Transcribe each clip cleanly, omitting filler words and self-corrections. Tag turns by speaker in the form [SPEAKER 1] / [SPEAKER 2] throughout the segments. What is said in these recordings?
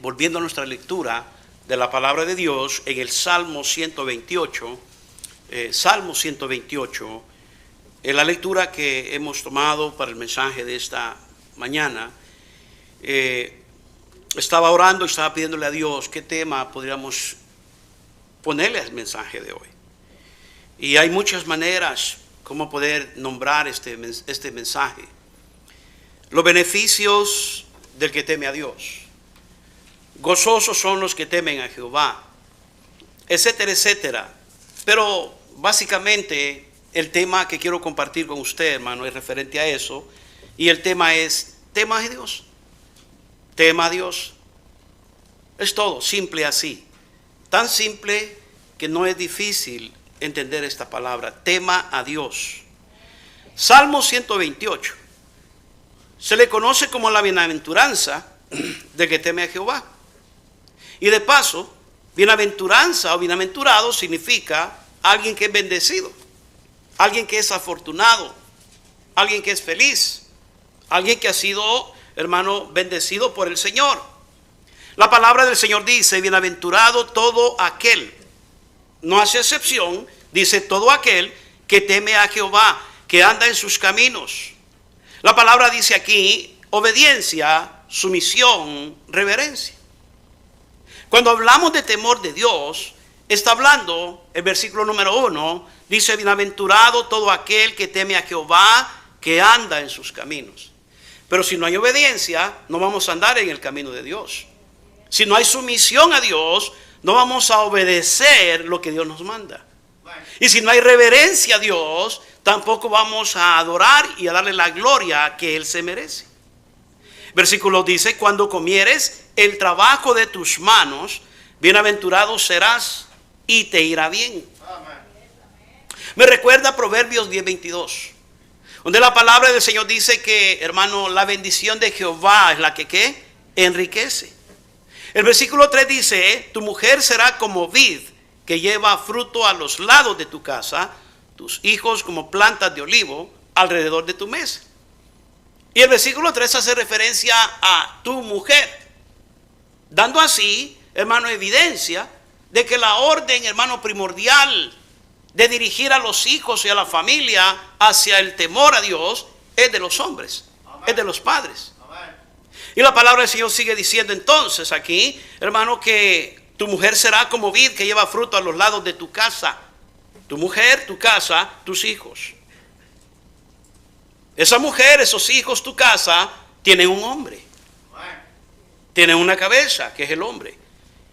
[SPEAKER 1] volviendo a nuestra lectura de la palabra de Dios en el Salmo 128. Salmo 128, en la lectura que hemos tomado para el mensaje de esta mañana. Estaba orando y estaba pidiéndole a Dios qué tema podríamos ponerle al mensaje de hoy. Y hay muchas maneras como poder nombrar este mensaje. Los beneficios del que teme a Dios. Gozosos son los que temen a Jehová, etcétera, etcétera. Pero básicamente el tema que quiero compartir con usted, hermano, es referente a eso. Y el tema es, tema a Dios. Tema a Dios. Es todo, simple así. Tan simple que no es difícil entender esta palabra. Tema a Dios. Salmo 128. Se le conoce como la bienaventuranza del que teme a Jehová. Y de paso, bienaventuranza o bienaventurado significa alguien que es bendecido, alguien que es afortunado, alguien que es feliz, alguien que ha sido, hermano, bendecido por el Señor. La palabra del Señor dice, bienaventurado todo aquel, no hace excepción, dice todo aquel que teme a Jehová, que anda en sus caminos. La palabra dice aquí, obediencia, sumisión, reverencia. Cuando hablamos de temor de Dios, está hablando, el versículo número 1, dice, bienaventurado todo aquel que teme a Jehová, que anda en sus caminos. Pero si no hay obediencia, no vamos a andar en el camino de Dios. Si no hay sumisión a Dios, no vamos a obedecer lo que Dios nos manda. Y si no hay reverencia a Dios, tampoco vamos a adorar y a darle la gloria que Él se merece. Versículo dice, cuando comieres el trabajo de tus manos, bienaventurado serás y te irá bien. Amén. Me recuerda Proverbios 10:22, donde la palabra del Señor dice que, hermano, la bendición de Jehová es la que ¿qué? Enriquece. El versículo 3 dice, tu mujer será como vid que lleva fruto a los lados de tu casa, tus hijos como plantas de olivo alrededor de tu mesa. Y el versículo 3 hace referencia a tu mujer, dando así, hermano, evidencia de que la orden, hermano, primordial de dirigir a los hijos y a la familia hacia el temor a Dios es de los hombres, amén, es de los padres. Amén. Y la palabra del Señor sigue diciendo entonces aquí, hermano, que tu mujer será como vid que lleva fruto a los lados de tu casa. Tu mujer, tu casa, tus hijos. Esa mujer, esos hijos, tu casa, tienen un hombre. Tienen una cabeza, que es el hombre.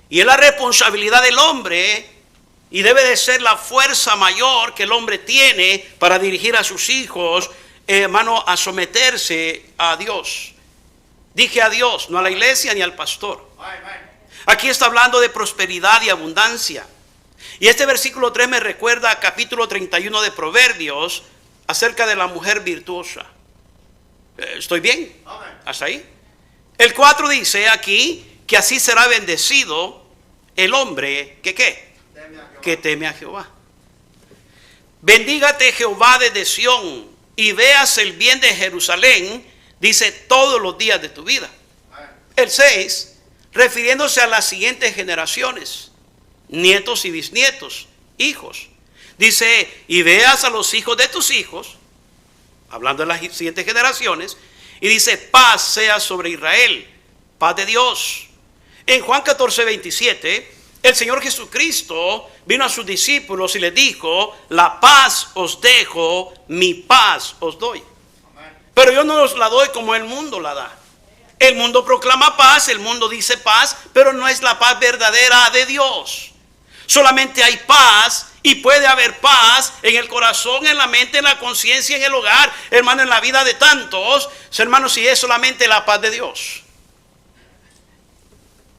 [SPEAKER 1] Y es la responsabilidad del hombre y debe de ser la fuerza mayor que el hombre tiene para dirigir a sus hijos, hermano, a someterse a Dios. Dije a Dios, no a la iglesia ni al pastor. Aquí está hablando de prosperidad y abundancia. Y este versículo 3 me recuerda a capítulo 31 de Proverbios acerca de la mujer virtuosa. ¿Estoy bien? ¿Hasta ahí? El 4 dice aquí que así será bendecido el hombre que ¿qué? Que teme a Jehová. Bendígate Jehová desde Sión y veas el bien de Jerusalén, dice, todos los días de tu vida. El 6, refiriéndose a las siguientes generaciones, nietos y bisnietos, hijos. Dice, y veas a los hijos de tus hijos, hablando de las siguientes generaciones, y dice, paz sea sobre Israel, paz de Dios. En Juan 14:27, el Señor Jesucristo vino a sus discípulos y les dijo, la paz os dejo, mi paz os doy. Amén. Pero yo no os la doy como el mundo la da. El mundo proclama paz, el mundo dice paz, pero no es la paz verdadera de Dios. Solamente hay paz y puede haber paz en el corazón, en la mente, en la conciencia, en el hogar, hermano, en la vida de tantos, hermanos, si es solamente la paz de Dios.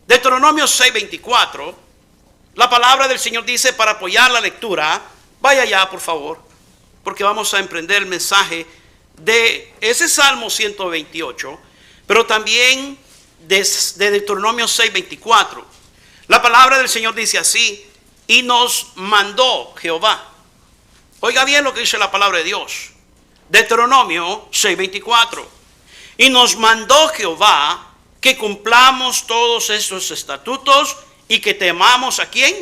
[SPEAKER 1] Deuteronomio 6:24, la palabra del Señor dice, para apoyar la lectura, vaya ya por favor, porque vamos a emprender el mensaje de ese Salmo 128, pero también de Deuteronomio 6:24. La palabra del Señor dice así, y nos mandó Jehová. Oiga bien lo que dice la palabra de Dios. Deuteronomio 6:24. Y nos mandó Jehová que cumplamos todos estos estatutos y que temamos ¿a quién?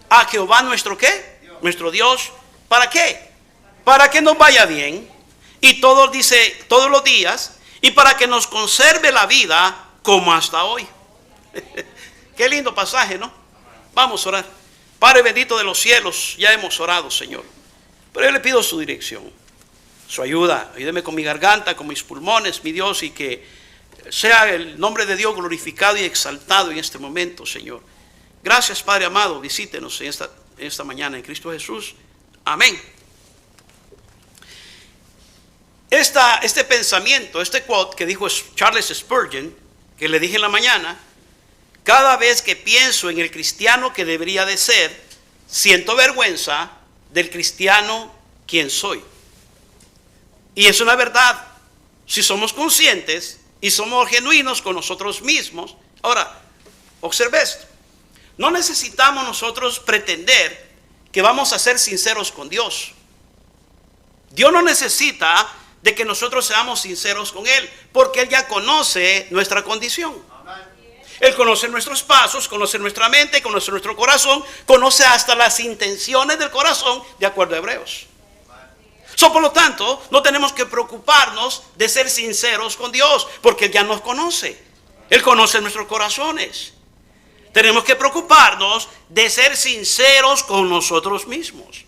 [SPEAKER 1] A Jehová nuestro ¿qué? Nuestro Dios. ¿Para qué? Para que nos vaya bien y todos los días, y para que nos conserve la vida como hasta hoy. Qué lindo pasaje, ¿no? Vamos a orar. Padre bendito de los cielos, ya hemos orado, Señor, pero yo le pido su dirección, su ayuda. Ayúdeme con mi garganta, con mis pulmones, mi Dios, y que sea el nombre de Dios glorificado y exaltado en este momento, Señor. Gracias, Padre amado. Visítenos en esta mañana en Cristo Jesús. Amén. Este pensamiento, este quote que dijo Charles Spurgeon, que le dije en la mañana: cada vez que pienso en el cristiano que debería de ser, siento vergüenza del cristiano quien soy. Y es una verdad, si somos conscientes y somos genuinos con nosotros mismos. Ahora, observe esto. No necesitamos nosotros pretender que vamos a ser sinceros con Dios. Dios no necesita de que nosotros seamos sinceros con Él, porque Él ya conoce nuestra condición. Él conoce nuestros pasos, conoce nuestra mente, conoce nuestro corazón, conoce hasta las intenciones del corazón, de acuerdo a Hebreos. Por lo tanto, no tenemos que preocuparnos de ser sinceros con Dios, porque Él ya nos conoce. Él conoce nuestros corazones. Tenemos que preocuparnos de ser sinceros con nosotros mismos.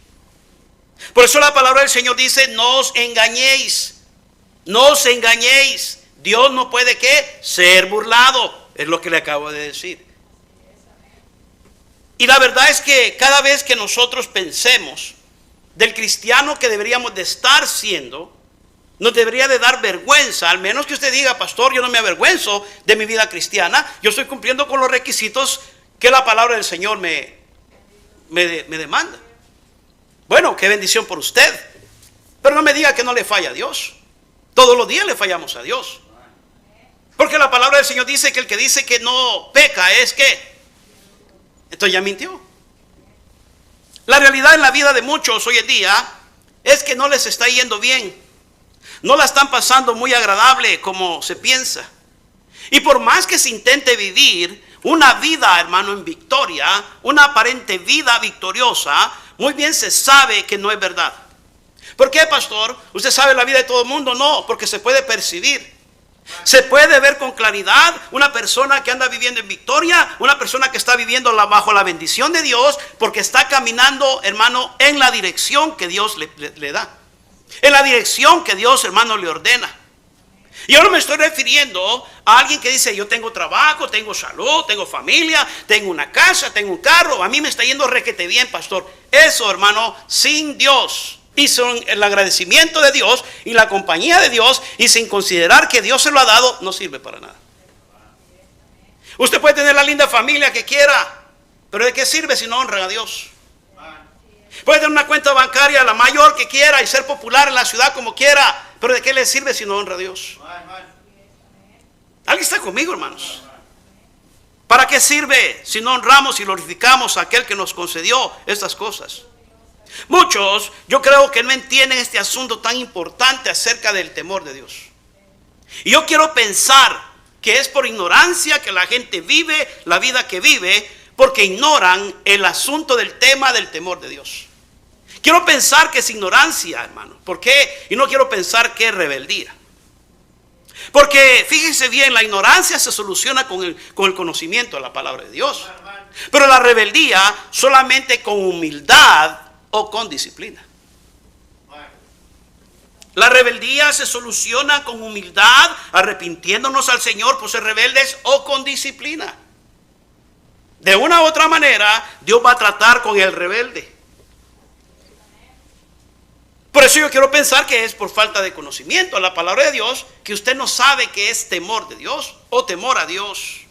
[SPEAKER 1] Por eso la palabra del Señor dice: no os engañéis, no os engañéis. Dios no puede ¿qué? Ser burlado. Es lo que le acabo de decir. Y la verdad es que cada vez que nosotros pensemos del cristiano que deberíamos de estar siendo, nos debería de dar vergüenza. Al menos que usted diga: pastor, yo no me avergüenzo de mi vida cristiana, yo estoy cumpliendo con los requisitos que la palabra del Señor me demanda. Bueno, qué bendición por usted, pero no me diga que no le falla a Dios. Todos los días le fallamos a Dios, porque la palabra del Señor dice que el que dice que no peca es que, entonces ya mintió. La realidad en la vida de muchos hoy en día es que no les está yendo bien, no la están pasando muy agradable como se piensa. Y por más que se intente vivir una vida, hermano, en victoria, una aparente vida victoriosa, muy bien se sabe que no es verdad. ¿Por qué, pastor? ¿Usted sabe la vida de todo el mundo? No, porque se puede percibir. Se puede ver con claridad una persona que anda viviendo en victoria, una persona que está viviendo bajo la bendición de Dios, porque está caminando, hermano, en la dirección que Dios le da. En la dirección que Dios, hermano, le ordena. Y yo no me estoy refiriendo a alguien que dice: yo tengo trabajo, tengo salud, tengo familia, tengo una casa, tengo un carro, a mí me está yendo requete bien, pastor. Eso, hermano, sin Dios y sin el agradecimiento de Dios y la compañía de Dios, y sin considerar que Dios se lo ha dado, no sirve para nada. Usted puede tener la linda familia que quiera, pero ¿de qué sirve si no honra a Dios? Puede tener una cuenta bancaria la mayor que quiera y ser popular en la ciudad como quiera, pero ¿de qué le sirve si no honra a Dios? ¿Alguien está conmigo, hermanos? ¿Para qué sirve si no honramos y glorificamos a aquel que nos concedió estas cosas? Muchos, yo creo que no entienden este asunto tan importante acerca del temor de Dios. Y yo quiero pensar que es por ignorancia que la gente vive la vida que vive, porque ignoran el asunto del tema del temor de Dios. Quiero pensar que es ignorancia, hermano. ¿Por qué? Y no quiero pensar que es rebeldía. Porque fíjense bien, la ignorancia se soluciona con el conocimiento de la palabra de Dios. Pero la rebeldía solamente con humildad o con disciplina. La rebeldía se soluciona con humildad, arrepintiéndonos al Señor por ser rebeldes, o con disciplina. De una u otra manera, Dios va a tratar con el rebelde. Por eso yo quiero pensar que es por falta de conocimiento de la palabra de Dios, que usted no sabe qué es temor de Dios o temor a Dios.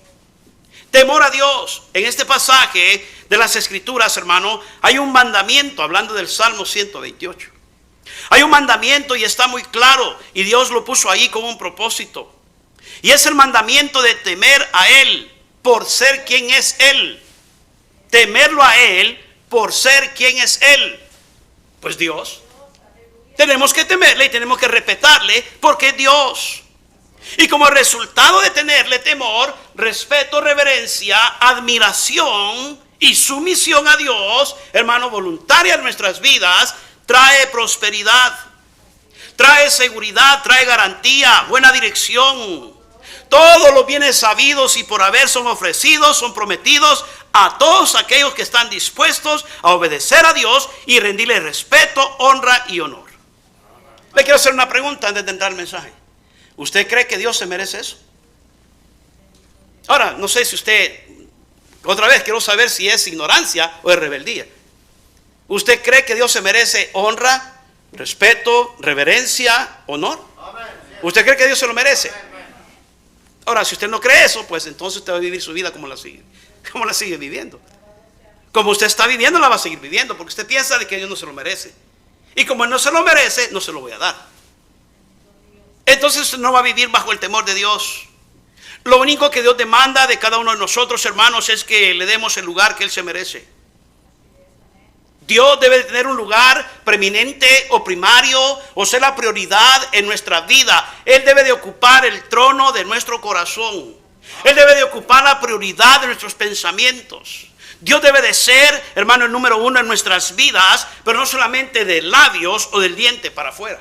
[SPEAKER 1] Temor a Dios. En este pasaje de las Escrituras, hermano, hay un mandamiento, hablando del Salmo 128. Hay un mandamiento y está muy claro, y Dios lo puso ahí con un propósito. Y es el mandamiento de temer a Él por ser quien es Él. Temerlo a Él por ser quien es Él. Pues Dios. Tenemos que temerle y tenemos que respetarle porque es Dios. Y como resultado de tenerle temor, respeto, reverencia, admiración y sumisión a Dios, hermano, voluntaria en nuestras vidas, trae prosperidad, trae seguridad, trae garantía, buena dirección. Todos los bienes sabidos y por haber son ofrecidos, son prometidos a todos aquellos que están dispuestos a obedecer a Dios y rendirle respeto, honra y honor. Le quiero hacer una pregunta antes de entrar al mensaje. ¿Usted cree que Dios se merece eso? Ahora, no sé si usted, otra vez quiero saber si es ignorancia o es rebeldía. ¿Usted cree que Dios se merece honra, respeto, reverencia, honor? ¿Usted cree que Dios se lo merece? Ahora, si usted no cree eso, pues entonces usted va a vivir su vida como la sigue viviendo. Como usted está viviendo, la va a seguir viviendo, porque usted piensa de que Dios no se lo merece. Y como Él no se lo merece, no se lo voy a dar. Entonces usted no va a vivir bajo el temor de Dios. Lo único que Dios demanda de cada uno de nosotros, hermanos, es que le demos el lugar que Él se merece. Dios debe tener un lugar preeminente o primario, o ser la prioridad en nuestra vida. Él debe de ocupar el trono de nuestro corazón. Él debe de ocupar la prioridad de nuestros pensamientos. Dios debe de ser, hermano, el número uno en nuestras vidas, pero no solamente de labios o del diente para afuera.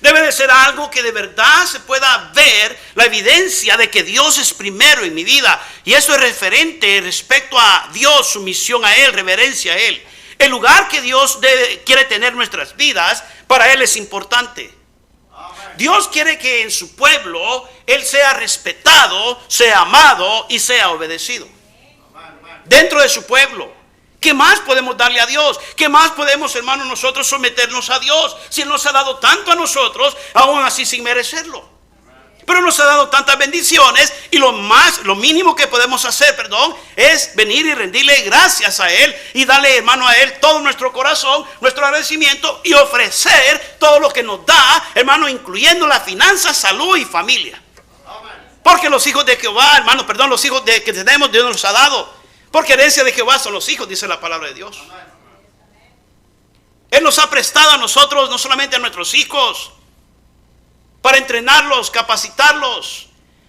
[SPEAKER 1] Debe de ser algo que de verdad se pueda ver la evidencia de que Dios es primero en mi vida. Y eso es referente respecto a Dios, sumisión a Él, reverencia a Él. El lugar que Dios quiere tener en nuestras vidas, para Él es importante. Dios quiere que en su pueblo Él sea respetado, sea amado y sea obedecido. Dentro de su pueblo. ¿Qué más podemos darle a Dios? ¿Qué más podemos, hermanos, nosotros someternos a Dios? Si Él nos ha dado tanto a nosotros, aún así sin merecerlo. Pero nos ha dado tantas bendiciones y lo mínimo que podemos hacer, es venir y rendirle gracias a Él y darle, hermano, a Él todo nuestro corazón, nuestro agradecimiento y ofrecer todo lo que nos da, hermano, incluyendo la finanza, salud y familia. Porque los hijos de Jehová, hermano, los hijos que tenemos, Dios nos ha dado. Porque herencia de Jehová son los hijos, dice la palabra de Dios. Él nos ha prestado a nosotros, no solamente a nuestros hijos, para entrenarlos, capacitarlos,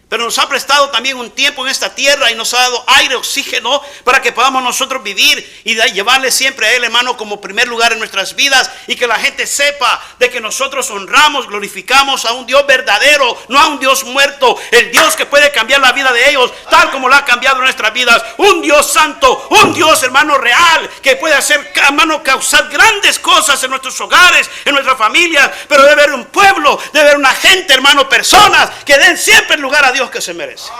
[SPEAKER 1] pero nos ha prestado también un tiempo en esta tierra y nos ha dado aire, oxígeno, para que podamos nosotros vivir y llevarle siempre a Él, hermano, como primer lugar en nuestras vidas, y que la gente sepa de que nosotros honramos, glorificamos a un Dios verdadero, no a un Dios muerto, el Dios que puede cambiar la vida de ellos, tal como lo ha cambiado nuestras vidas, un Dios santo, un Dios, hermano, real, que puede hacer, hermano, causar grandes cosas en nuestros hogares, en nuestras familias, pero debe haber un pueblo, debe haber una gente, hermano, personas que den siempre el lugar a Dios que se merece.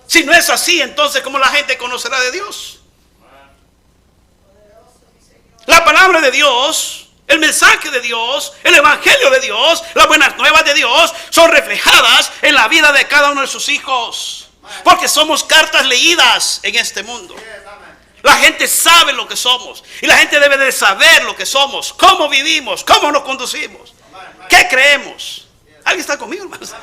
[SPEAKER 1] Si no es así, entonces ¿cómo la gente conocerá de Dios? La palabra de Dios, el mensaje de Dios, el evangelio de Dios, las buenas nuevas de Dios son reflejadas en la vida de cada uno de sus hijos, porque somos cartas leídas en este mundo. La gente sabe lo que somos y la gente debe de saber lo que somos, cómo vivimos, cómo nos conducimos, qué creemos. ¿Alguien está conmigo, hermanos?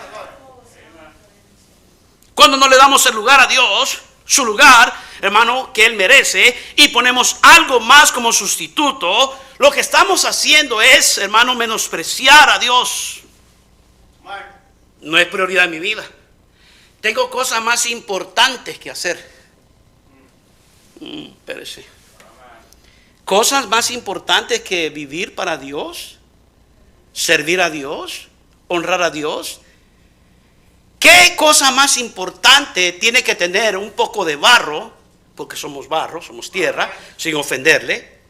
[SPEAKER 1] Cuando no le damos el lugar a Dios, su lugar, hermano, que Él merece, y ponemos algo más como sustituto, lo que estamos haciendo es, hermano, menospreciar a Dios. No es prioridad en mi vida. Tengo cosas más importantes que hacer. Espérese. Cosas más importantes que vivir para Dios, servir a Dios, honrar a Dios. ¿Qué cosa más importante tiene que tener un poco de barro? Porque somos barro, somos tierra, sin ofenderle.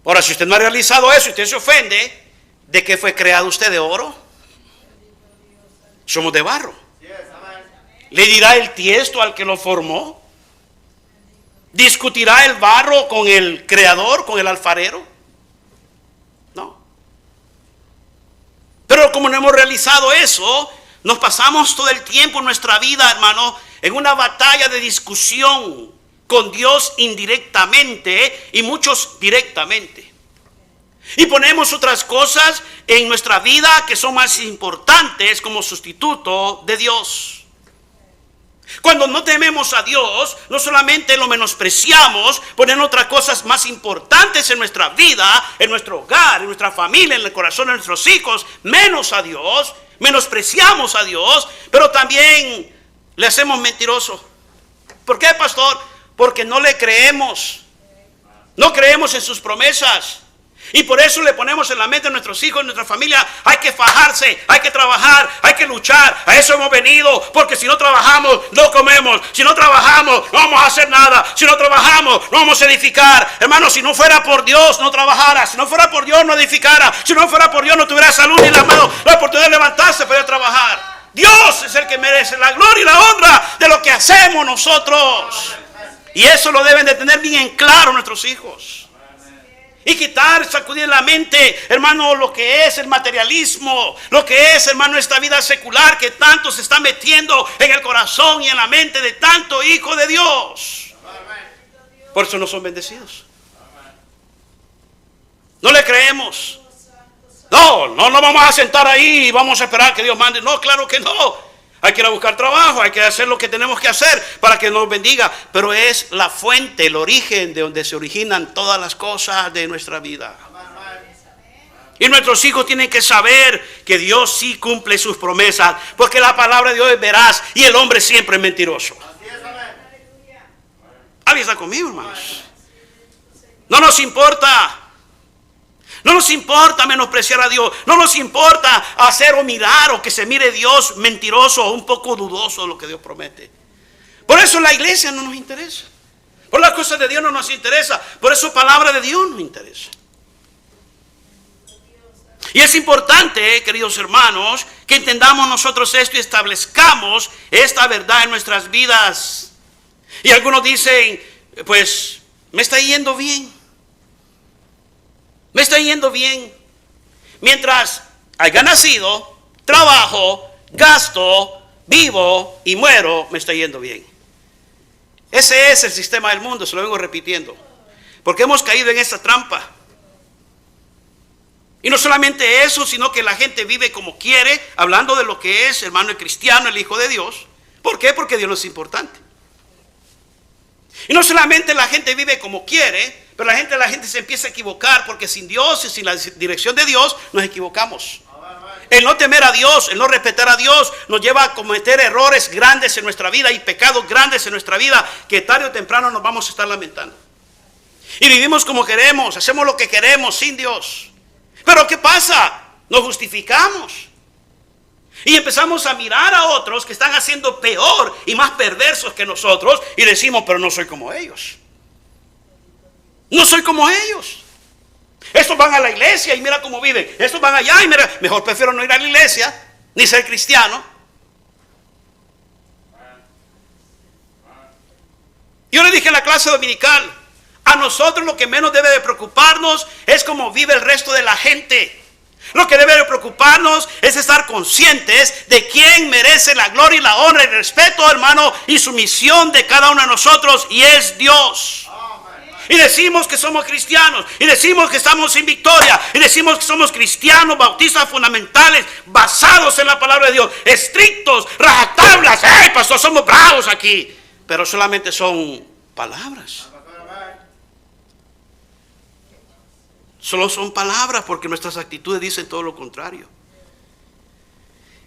[SPEAKER 1] Ahora, si usted no ha realizado eso y usted se ofende, ¿de qué fue creado usted? ¿De oro? Somos de barro. ¿Le dirá el tiesto al que lo formó? ¿Discutirá el barro con el creador, con el alfarero? No. Pero como no hemos realizado eso, nos pasamos todo el tiempo en nuestra vida, hermano, en una batalla de discusión con Dios indirectamente y muchos directamente. Y ponemos otras cosas en nuestra vida que son más importantes como sustituto de Dios. Cuando no tememos a Dios, no solamente lo menospreciamos, ponemos otras cosas más importantes en nuestra vida, en nuestro hogar, en nuestra familia, en el corazón de nuestros hijos, menos a Dios. menospreciamos a Dios, pero también le hacemos mentiroso. ¿Por qué, pastor? Porque no le creemos. No creemos en sus promesas. Y por eso le ponemos en la mente a nuestros hijos, a nuestra familia: hay que fajarse, hay que trabajar, hay que luchar. A eso hemos venido, porque si no trabajamos, no comemos. Si no trabajamos, no vamos a hacer nada. Si no trabajamos, no vamos a edificar. Hermano, si no fuera por Dios, no trabajara. Si no fuera por Dios, no edificara. Si no fuera por Dios, no tuviera salud ni la oportunidad de levantarse para ir a trabajar. Dios es el que merece la gloria y la honra de lo que hacemos nosotros. Y eso lo deben de tener bien en claro nuestros hijos. Y quitar, sacudir la mente, hermano, lo que es el materialismo, lo que es, hermano, esta vida secular que tanto se está metiendo en el corazón y en la mente de tanto hijo de Dios. Por eso no son bendecidos. No le creemos. No vamos a sentar ahí y vamos a esperar que Dios mande. No, claro que no. Hay que ir a buscar trabajo, hay que hacer lo que tenemos que hacer para que nos bendiga. Pero es la fuente, el origen de donde se originan todas las cosas de nuestra vida. Y nuestros hijos tienen que saber que Dios sí cumple sus promesas, porque la palabra de Dios es veraz y el hombre siempre es mentiroso. ¿Alguien está conmigo, hermanos? No nos importa. No nos importa menospreciar a Dios. No nos importa hacer o mirar o que se mire Dios mentiroso o un poco dudoso de lo que Dios promete. Por eso la iglesia no nos interesa. Por las cosas de Dios no nos interesa. Por eso palabra de Dios nos interesa. Y es importante, queridos hermanos, que entendamos nosotros esto y establezcamos esta verdad en nuestras vidas. Y algunos dicen: pues me está yendo bien. Me está yendo bien. Mientras haya nacido, trabajo, gasto, vivo y muero, me está yendo bien. Ese es el sistema del mundo, se lo vengo repitiendo. Porque hemos caído en esta trampa. Y no solamente eso, sino que la gente vive como quiere, hablando de lo que es, hermano, el cristiano, el hijo de Dios. ¿Por qué? Porque Dios no es importante. Y no solamente la gente vive como quiere, pero la gente se empieza a equivocar, porque sin Dios y sin la dirección de Dios nos equivocamos. El no temer a Dios, el no respetar a Dios, nos lleva a cometer errores grandes en nuestra vida y pecados grandes en nuestra vida, que tarde o temprano nos vamos a estar lamentando. Y vivimos como queremos, hacemos lo que queremos sin Dios. Pero ¿qué pasa? Nos justificamos. Y empezamos a mirar a otros que están haciendo peor y más perversos que nosotros y decimos: pero no soy como ellos. No soy como ellos. Estos van a la iglesia y mira cómo viven. Estos van allá y mira, mejor prefiero no ir a la iglesia ni ser cristiano. Yo le dije en la clase dominical: a nosotros lo que menos debe de preocuparnos es cómo vive el resto de la gente. Lo que debe de preocuparnos es estar conscientes de quién merece la gloria y la honra y el respeto, hermano, y sumisión de cada uno de nosotros, y es Dios. Y decimos que somos cristianos, y decimos que estamos en victoria, y decimos que somos cristianos bautistas fundamentales, basados en la palabra de Dios, estrictos, rajatablas. ¡Hey, pastor, somos bravos aquí! Pero solamente son palabras. Solo son palabras, porque nuestras actitudes dicen todo lo contrario.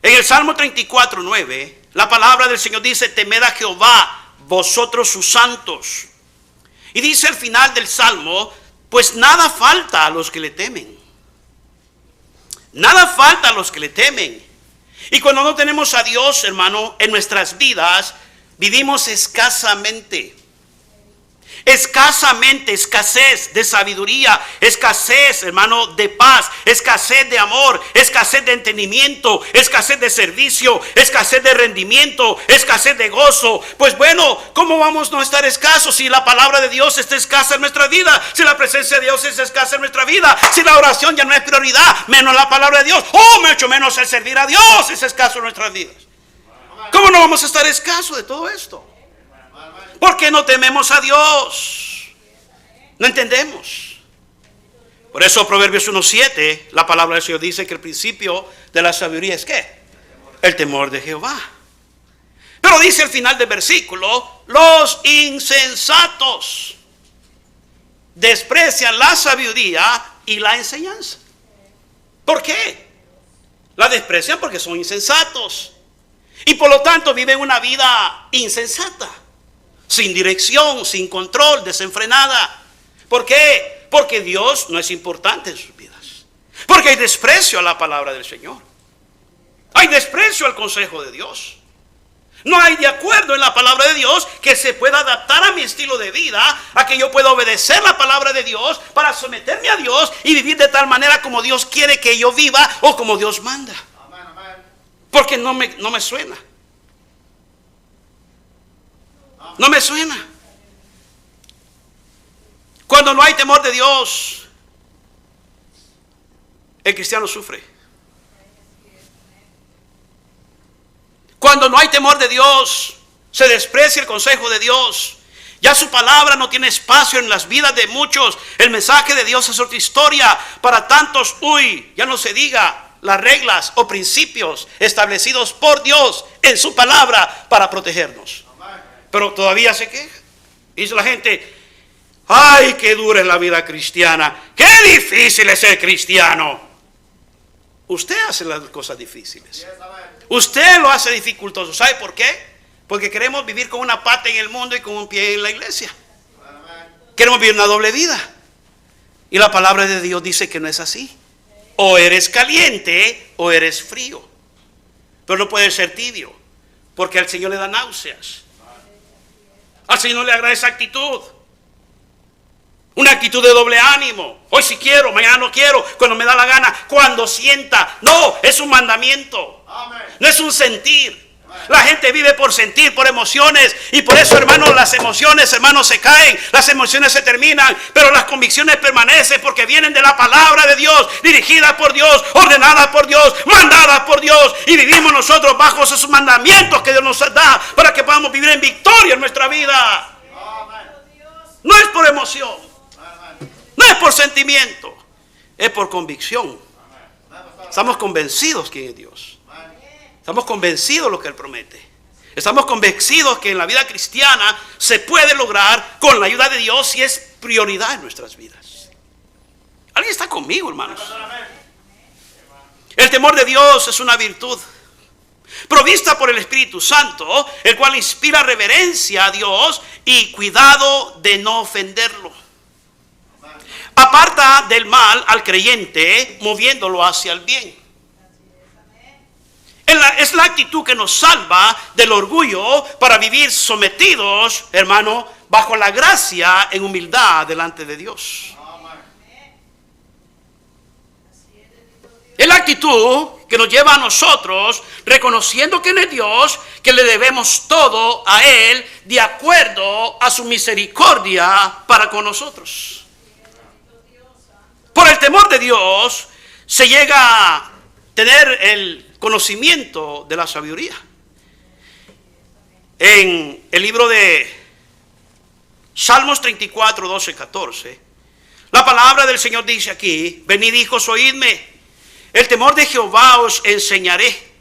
[SPEAKER 1] En el Salmo 34:9, la palabra del Señor dice: temed a Jehová, vosotros sus santos. Y dice al final del Salmo: pues nada falta a los que le temen. Nada falta a los que le temen. Y cuando no tenemos a Dios, hermano, en nuestras vidas, vivimos escasamente. Escasamente, escasez de sabiduría, escasez, hermano, de paz, escasez de amor, escasez de entendimiento, escasez de servicio, escasez de rendimiento, escasez de gozo. Pues bueno, ¿cómo vamos a no estar escasos si la palabra de Dios está escasa en nuestra vida? Si la presencia de Dios es escasa en nuestra vida, si la oración ya no es prioridad, menos la palabra de Dios, mucho menos el servir a Dios es escaso en nuestras vidas. ¿Cómo no vamos a estar escasos de todo esto? Porque no tememos a Dios. No entendemos. Por eso Proverbios 1:7, la palabra del Señor dice que el principio de la sabiduría es ¿qué? El temor de Jehová. Pero dice al final del versículo: los insensatos desprecian la sabiduría y la enseñanza. ¿Por qué? La desprecian porque son insensatos. Y por lo tanto viven una vida insensata, sin dirección, sin control, desenfrenada. ¿Por qué? Porque Dios no es importante en sus vidas. Porque hay desprecio a la palabra del Señor. Hay desprecio al consejo de Dios. No hay de acuerdo en la palabra de Dios que se pueda adaptar a mi estilo de vida, a que yo pueda obedecer la palabra de Dios para someterme a Dios y vivir de tal manera como Dios quiere que yo viva o como Dios manda. Porque no me suena. No me suena. Cuando no hay temor de Dios, el cristiano sufre. Cuando no hay temor de Dios, se desprecia el consejo de Dios. Ya su palabra no tiene espacio en las vidas de muchos. El mensaje de Dios es otra historia. Para tantos, ya no se diga las reglas o principios establecidos por Dios en su palabra para protegernos. Pero todavía se queja. Dice la gente, ay, qué dura es la vida cristiana. Qué difícil es ser cristiano. Usted hace las cosas difíciles. Usted lo hace dificultoso. ¿Sabe por qué? Porque queremos vivir con una pata en el mundo y con un pie en la iglesia. Queremos vivir una doble vida. Y la palabra de Dios dice que no es así. O eres caliente o eres frío. Pero no puedes ser tibio, porque al Señor le da náuseas. Al Señor no le agrada esa actitud. Una actitud de doble ánimo. Hoy sí quiero, mañana no quiero, cuando me da la gana, cuando sienta. No, es un mandamiento. No es un sentir. La gente vive por sentir, por emociones. Y por eso, hermanos, las emociones, hermanos, se caen. Las emociones se terminan. Pero las convicciones permanecen porque vienen de la palabra de Dios. Dirigida por Dios, ordenada por Dios, mandada por Dios. Y vivimos nosotros bajo esos mandamientos que Dios nos da para que podamos vivir en victoria en nuestra vida. No es por emoción. No es por sentimiento. Es por convicción. Estamos convencidos quién es Dios. Estamos convencidos de lo que Él promete. Estamos convencidos que en la vida cristiana se puede lograr con la ayuda de Dios si es prioridad en nuestras vidas. ¿Alguien está conmigo, hermanos? El temor de Dios es una virtud provista por el Espíritu Santo, el cual inspira reverencia a Dios y cuidado de no ofenderlo. Aparta del mal al creyente, moviéndolo hacia el bien. Es la actitud que nos salva del orgullo para vivir sometidos, hermano, bajo la gracia en humildad delante de Dios. Es la actitud que nos lleva a nosotros, reconociendo que en Dios, que le debemos todo a Él, de acuerdo a su misericordia para con nosotros. Por el temor de Dios se llega a tener el conocimiento de la sabiduría. En el libro de Salmos 34, 12, 14, la palabra del Señor dice aquí: venid, hijos, oídme, el temor de Jehová os enseñaré.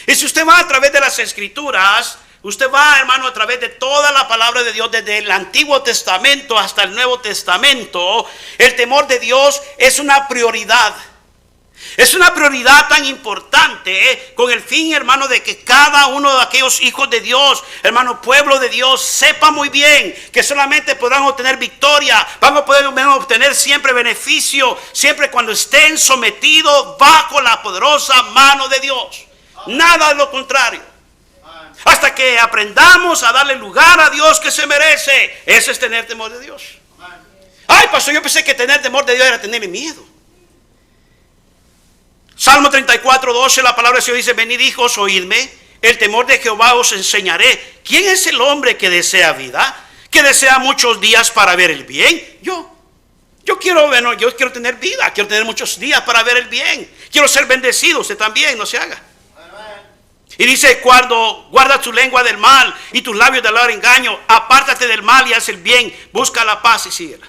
[SPEAKER 1] Y si usted va a través de las Escrituras, usted va, hermano, a través de toda la palabra de Dios, desde el Antiguo Testamento hasta el Nuevo Testamento, el temor de Dios es una prioridad. Es una prioridad tan importante, con el fin, hermano, de que cada uno de aquellos hijos de Dios, hermano, pueblo de Dios, sepa muy bien que solamente podrán obtener victoria, van a poder obtener siempre beneficio, siempre cuando estén sometidos bajo la poderosa mano de Dios. Nada de lo contrario. Hasta que aprendamos a darle lugar a Dios que se merece. Eso es tener temor de Dios. Ay, pastor, yo pensé que tener temor de Dios era tener miedo. Salmo 34, 12, la palabra del Señor dice: venid, hijos, oídme, el temor de Jehová os enseñaré. ¿Quién es el hombre que desea vida? Que desea muchos días para ver el bien. Yo quiero tener vida, quiero tener muchos días para ver el bien. Quiero ser bendecido, usted también, no se haga. Y dice: cuando guarda tu lengua del mal y tus labios del engaño, apártate del mal y haz el bien, busca la paz y síguela.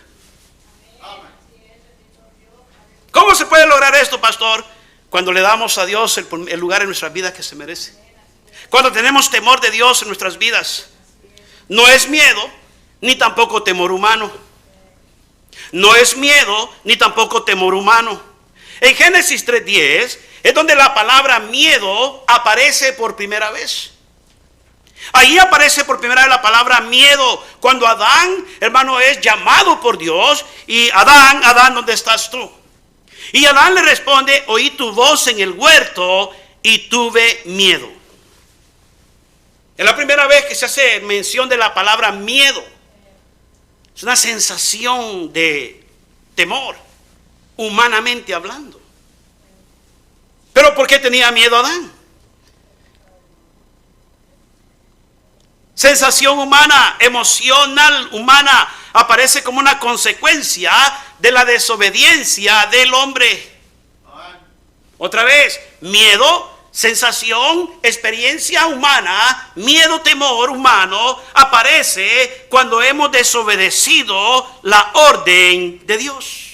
[SPEAKER 1] ¿Cómo se puede lograr esto, pastor? Cuando le damos a Dios el lugar en nuestras vidas que se merece. Cuando tenemos temor de Dios en nuestras vidas. No es miedo, ni tampoco temor humano. No es miedo, ni tampoco temor humano. En Génesis 3:10, es donde la palabra miedo aparece por primera vez. Ahí aparece por primera vez la palabra miedo, cuando Adán, hermano, es llamado por Dios. Y Adán, Adán, ¿dónde estás tú? Y Adán le responde: oí tu voz en el huerto y tuve miedo. Es la primera vez que se hace mención de la palabra miedo. Es una sensación de temor, humanamente hablando. ¿Pero por qué tenía miedo Adán? Sensación humana, emocional humana, aparece como una consecuencia de la desobediencia del hombre. Otra vez, miedo, sensación, experiencia humana, miedo, temor humano, aparece cuando hemos desobedecido la orden de Dios.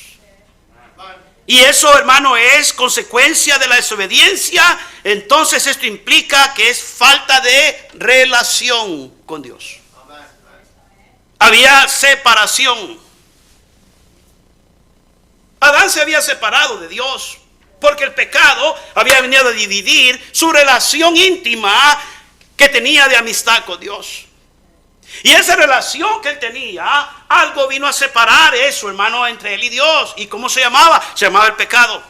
[SPEAKER 1] Y eso, hermano, es consecuencia de la desobediencia. Entonces esto implica que es falta de relación con Dios. Había separación. Adán se había separado de Dios porque el pecado había venido a dividir su relación íntima que tenía de amistad con Dios. Y esa relación que él tenía, algo vino a separar eso, hermano, entre él y Dios. ¿Y cómo se llamaba? Se llamaba el pecado.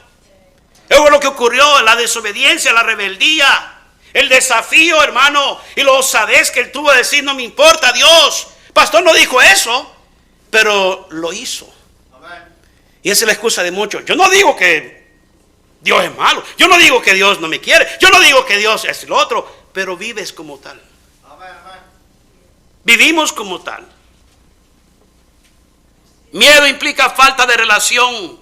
[SPEAKER 1] Eso es lo que ocurrió, la desobediencia, la rebeldía, el desafío, hermano, y la osadez que él tuvo de decir: no me importa, Dios. Pastor no dijo eso, pero lo hizo. Y esa es la excusa de muchos. Yo no digo que Dios es malo, yo no digo que Dios no me quiere, yo no digo que Dios es lo otro, pero vives como tal. Vivimos como tal. Miedo implica falta de relación,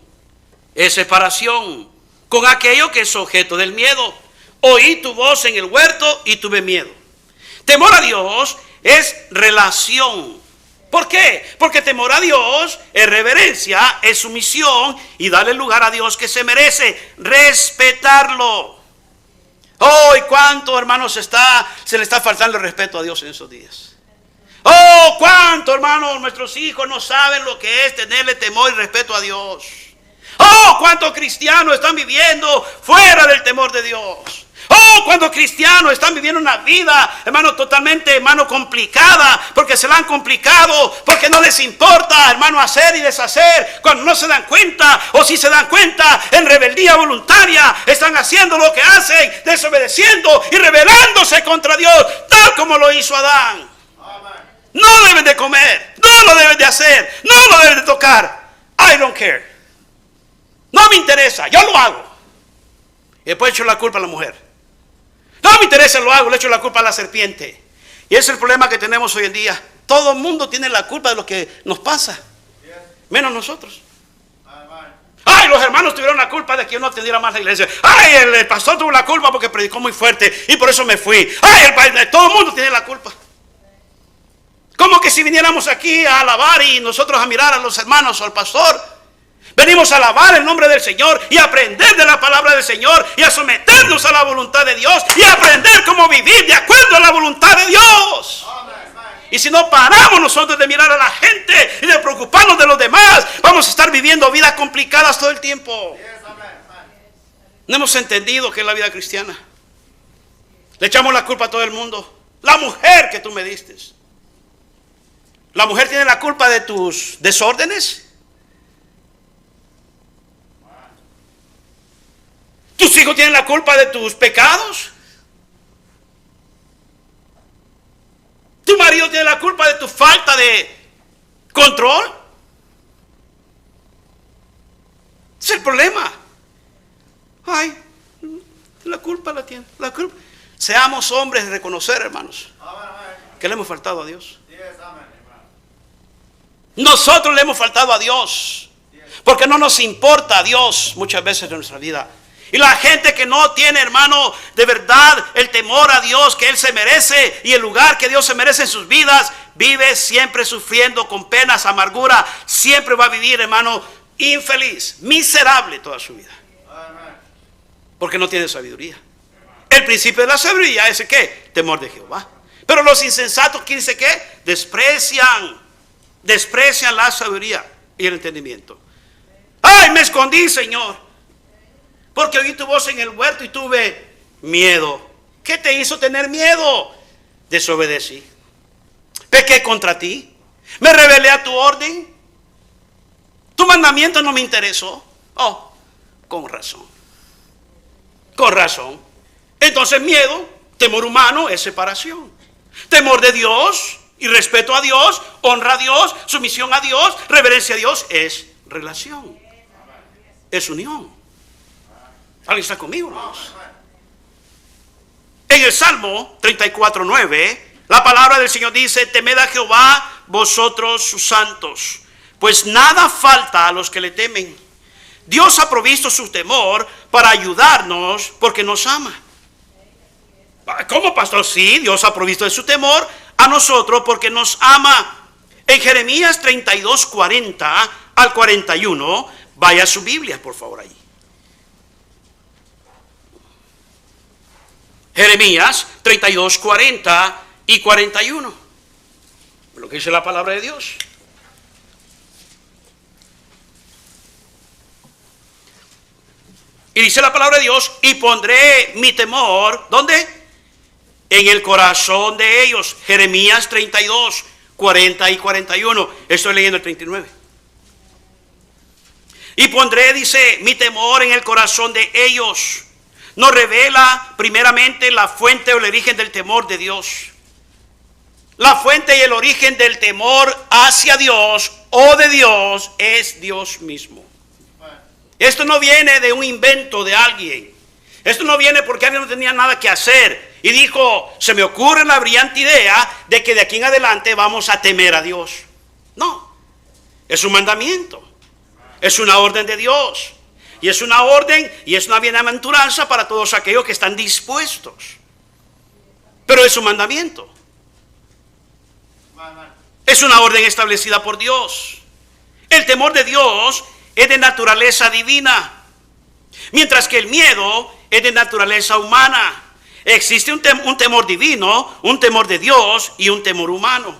[SPEAKER 1] es separación con aquello que es objeto del miedo. Oí tu voz en el huerto y tuve miedo. Temor a Dios es relación. ¿Por qué? Porque temor a Dios es reverencia, es sumisión y darle lugar a Dios que se merece, respetarlo. Oh, y cuánto, hermanos, se le está faltando el respeto a Dios en esos días. Oh, cuánto, hermanos, nuestros hijos no saben lo que es tenerle temor y respeto a Dios. Oh, cuántos cristianos están viviendo fuera del temor de Dios. Oh, cuántos cristianos están viviendo una vida, hermano, totalmente, hermano, complicada, porque se la han complicado, porque no les importa, hermano, hacer y deshacer, cuando no se dan cuenta, o si se dan cuenta, en rebeldía voluntaria, están haciendo lo que hacen, desobedeciendo y rebelándose contra Dios, tal como lo hizo Adán. No deben de comer, no lo deben de hacer, no lo deben de tocar. I don't care. No me interesa, yo lo hago. Y después echo la culpa a la mujer. No me interesa, lo hago, le echo la culpa a la serpiente. Y ese es el problema que tenemos hoy en día. Todo el mundo tiene la culpa de lo que nos pasa, menos nosotros. Ay, los hermanos tuvieron la culpa de que yo no atendiera más la iglesia. Ay, el pastor tuvo la culpa porque predicó muy fuerte y por eso me fui. Ay, todo el mundo tiene la culpa. Como que si viniéramos aquí a alabar y nosotros a mirar a los hermanos o al pastor. Venimos a alabar el nombre del Señor y a aprender de la palabra del Señor y a someternos a la voluntad de Dios y a aprender cómo vivir de acuerdo a la voluntad de Dios. Y si no paramos nosotros de mirar a la gente y de preocuparnos de los demás, vamos a estar viviendo vidas complicadas todo el tiempo. No hemos entendido qué es la vida cristiana. Le echamos la culpa a todo el mundo. La mujer que tú me diste. ¿La mujer tiene la culpa de tus desórdenes? ¿Tus hijos tienen la culpa de tus pecados? ¿Tu marido tiene la culpa de tu falta de control? Es el problema. Ay, la culpa la tiene. La culpa. Seamos hombres de reconocer, hermanos, que le hemos faltado a Dios. Nosotros le hemos faltado a Dios porque no nos importa a Dios muchas veces en nuestra vida. Y la gente que no tiene, hermano, de verdad el temor a Dios que Él se merece y el lugar que Dios se merece en sus vidas, vive siempre sufriendo con penas, amargura, siempre va a vivir, hermano, infeliz, miserable toda su vida. Porque no tiene sabiduría. El principio de la sabiduría es ¿qué? Temor de Jehová. Pero los insensatos, ¿quién dice qué? Desprecian la sabiduría y el entendimiento. Ay, me escondí, Señor. porque oí tu voz en el huerto y tuve miedo. ¿Qué te hizo tener miedo? Desobedecí. Pequé contra ti. Me rebelé a tu orden. Tu mandamiento no me interesó. Oh, con razón. Con razón. Entonces miedo, temor humano es separación. Temor de Dios y respeto a Dios, honra a Dios, sumisión a Dios, reverencia a Dios es relación. Es unión. ¿Alguien está conmigo, hermanos? En el Salmo 34:9, la palabra del Señor dice: temed a Jehová vosotros sus santos, pues nada falta a los que le temen. Dios ha provisto su temor para ayudarnos porque nos ama. ¿Cómo, pastor? Sí, Dios ha provisto de su temor a nosotros porque nos ama. En Jeremías 32:40 al 41, vaya a su Biblia, por favor, ahí. Jeremías 32:40 y 41. Lo que dice la palabra de Dios. Y dice la palabra de Dios: y pondré mi temor, ¿dónde? En el corazón de ellos. Jeremías 32:40 y 41. Estoy leyendo el 39. Y pondré, dice, mi temor en el corazón de ellos. Nos revela primeramente la fuente o el origen del temor de Dios. La fuente y el origen del temor hacia Dios o de Dios es Dios mismo. Esto no viene de un invento de alguien. Esto no viene porque alguien no tenía nada que hacer y dijo: se me ocurre la brillante idea de que de aquí en adelante vamos a temer a Dios. No, es un mandamiento, es una orden de Dios. Y es una orden y es una bienaventuranza para todos aquellos que están dispuestos. Pero es un mandamiento. Es una orden establecida por Dios. El temor de Dios es de naturaleza divina, mientras que el miedo es de naturaleza humana. Existe un temor divino, un temor de Dios y un temor humano.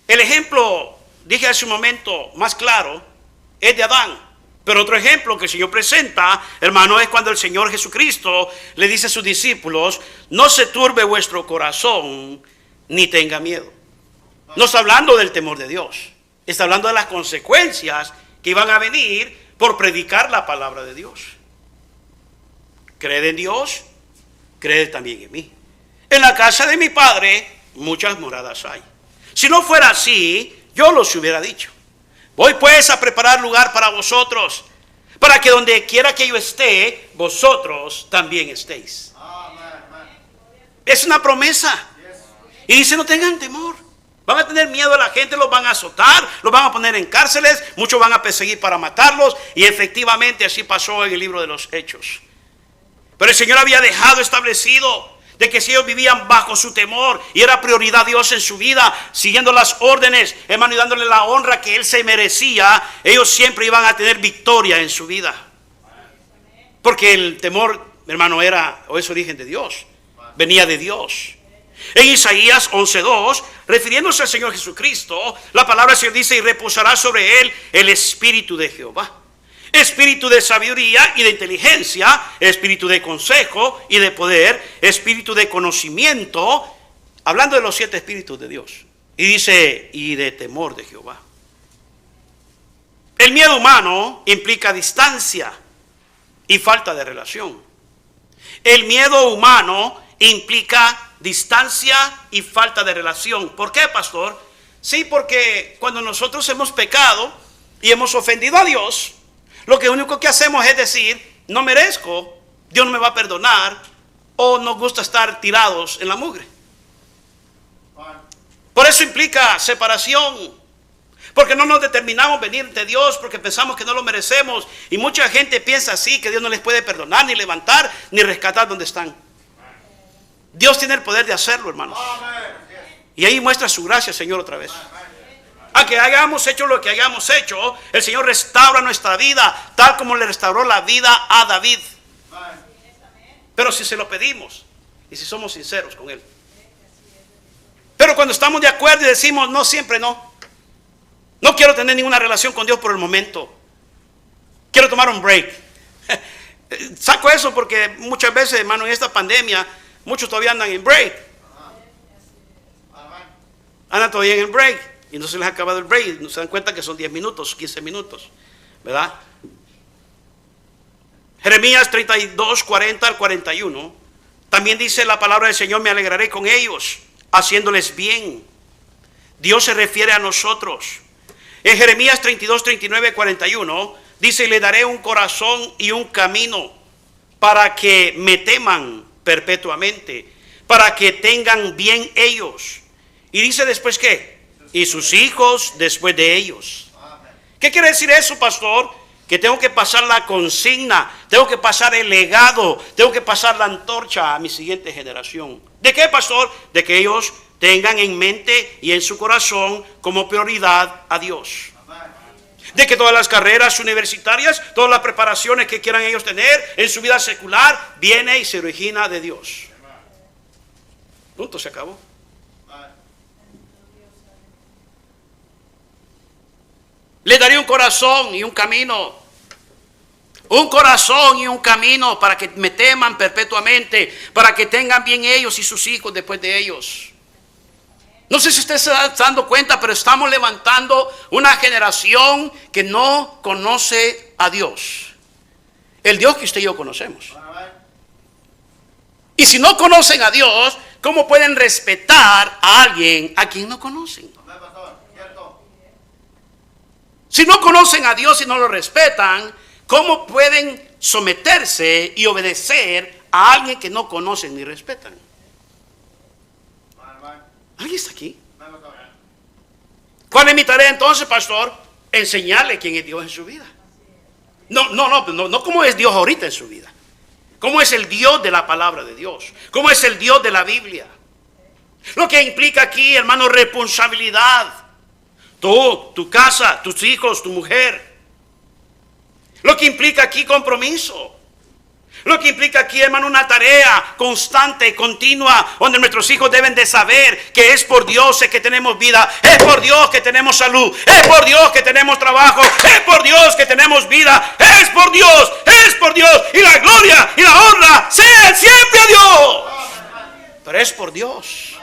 [SPEAKER 1] El ejemplo, dije hace un momento, más claro, es de Adán. Pero otro ejemplo que el Señor presenta, hermano, es cuando el Señor Jesucristo le dice a sus discípulos: no se turbe vuestro corazón, ni tenga miedo. No está hablando del temor de Dios. Está hablando de las consecuencias que iban a venir por predicar la palabra de Dios. Creed en Dios, creed también en mí. En la casa de mi Padre muchas moradas hay. Si no fuera así, yo los hubiera dicho. Voy pues a preparar lugar para vosotros, para que donde quiera que yo esté, vosotros también estéis. Es una promesa. Y dice: no tengan temor. Van a tener miedo a la gente, los van a azotar, los van a poner en cárceles, muchos van a perseguir para matarlos. Y efectivamente así pasó en el libro de los Hechos. Pero el Señor había dejado establecido de que si ellos vivían bajo su temor y era prioridad Dios en su vida, siguiendo las órdenes, hermano, y dándole la honra que Él se merecía, ellos siempre iban a tener victoria en su vida. Porque el temor, hermano, era o es origen de Dios, venía de Dios. En Isaías 11:2, refiriéndose al Señor Jesucristo, la palabra del Señor dice: y reposará sobre Él el Espíritu de Jehová. Espíritu de sabiduría y de inteligencia, espíritu de consejo y de poder, espíritu de conocimiento, hablando de los 7 espíritus de Dios. Y dice: y de temor de Jehová. El miedo humano implica distancia y falta de relación. El miedo humano implica distancia y falta de relación. ¿Por qué, pastor? Sí, porque cuando nosotros hemos pecado y hemos ofendido a Dios, lo que único que hacemos es decir: no merezco, Dios no me va a perdonar, o nos gusta estar tirados en la mugre. Por eso implica separación, porque no nos determinamos venir de Dios porque pensamos que no lo merecemos. Y mucha gente piensa así, que Dios no les puede perdonar, ni levantar, ni rescatar donde están. Dios tiene el poder de hacerlo, hermanos. Y ahí muestra su gracia, Señor, otra vez. A que hayamos hecho lo que hayamos hecho, el Señor restaura nuestra vida, tal como le restauró la vida a David. Pero si se lo pedimos y si somos sinceros con Él. Pero cuando estamos de acuerdo y decimos: no, siempre no. No quiero tener ninguna relación con Dios por el momento. Quiero tomar un break. Saco eso porque muchas veces, hermano, en esta pandemia, muchos todavía andan en break. Andan todavía en el break y no se les ha acabado el break. No se dan cuenta que son 10 minutos, 15 minutos, ¿verdad? Jeremías 32, 40 al 41. También dice la palabra del Señor: me alegraré con ellos, haciéndoles bien. Dios se refiere a nosotros. En Jeremías 32, 39, 41 dice: le daré un corazón y un camino para que me teman perpetuamente, para que tengan bien ellos. Y dice después ¿qué? Y sus hijos después de ellos. ¿Qué quiere decir eso, pastor? Que tengo que pasar la consigna, tengo que pasar el legado, tengo que pasar la antorcha a mi siguiente generación. ¿De qué, pastor? De que ellos tengan en mente y en su corazón como prioridad a Dios. De que todas las carreras universitarias, todas las preparaciones que quieran ellos tener en su vida secular, viene y se origina de Dios. Punto, se acabó. Le daré un corazón y un camino. Un corazón y un camino para que me teman perpetuamente, para que tengan bien ellos y sus hijos después de ellos. No sé si usted se está dando cuenta, pero estamos levantando una generación que no conoce a Dios. El Dios que usted y yo conocemos. Y si no conocen a Dios, ¿cómo pueden respetar a alguien a quien no conocen? Si no conocen a Dios y no lo respetan, ¿cómo pueden someterse y obedecer a alguien que no conocen ni respetan? ¿Alguien está aquí? ¿Cuál es mi tarea entonces, pastor? Enseñarle quién es Dios en su vida. No cómo es Dios ahorita en su vida. ¿Cómo es el Dios de la palabra de Dios? ¿Cómo es el Dios de la Biblia? Lo que implica aquí, hermano, responsabilidad. Tú, tu casa, tus hijos, tu mujer. Lo que implica aquí compromiso. Lo que implica aquí, hermano, una tarea constante, continua, donde nuestros hijos deben de saber que es por Dios que tenemos vida, es por Dios que tenemos salud, es por Dios que tenemos trabajo, es por Dios que tenemos vida, es por Dios, y la gloria y la honra sea siempre a Dios. Pero es por Dios.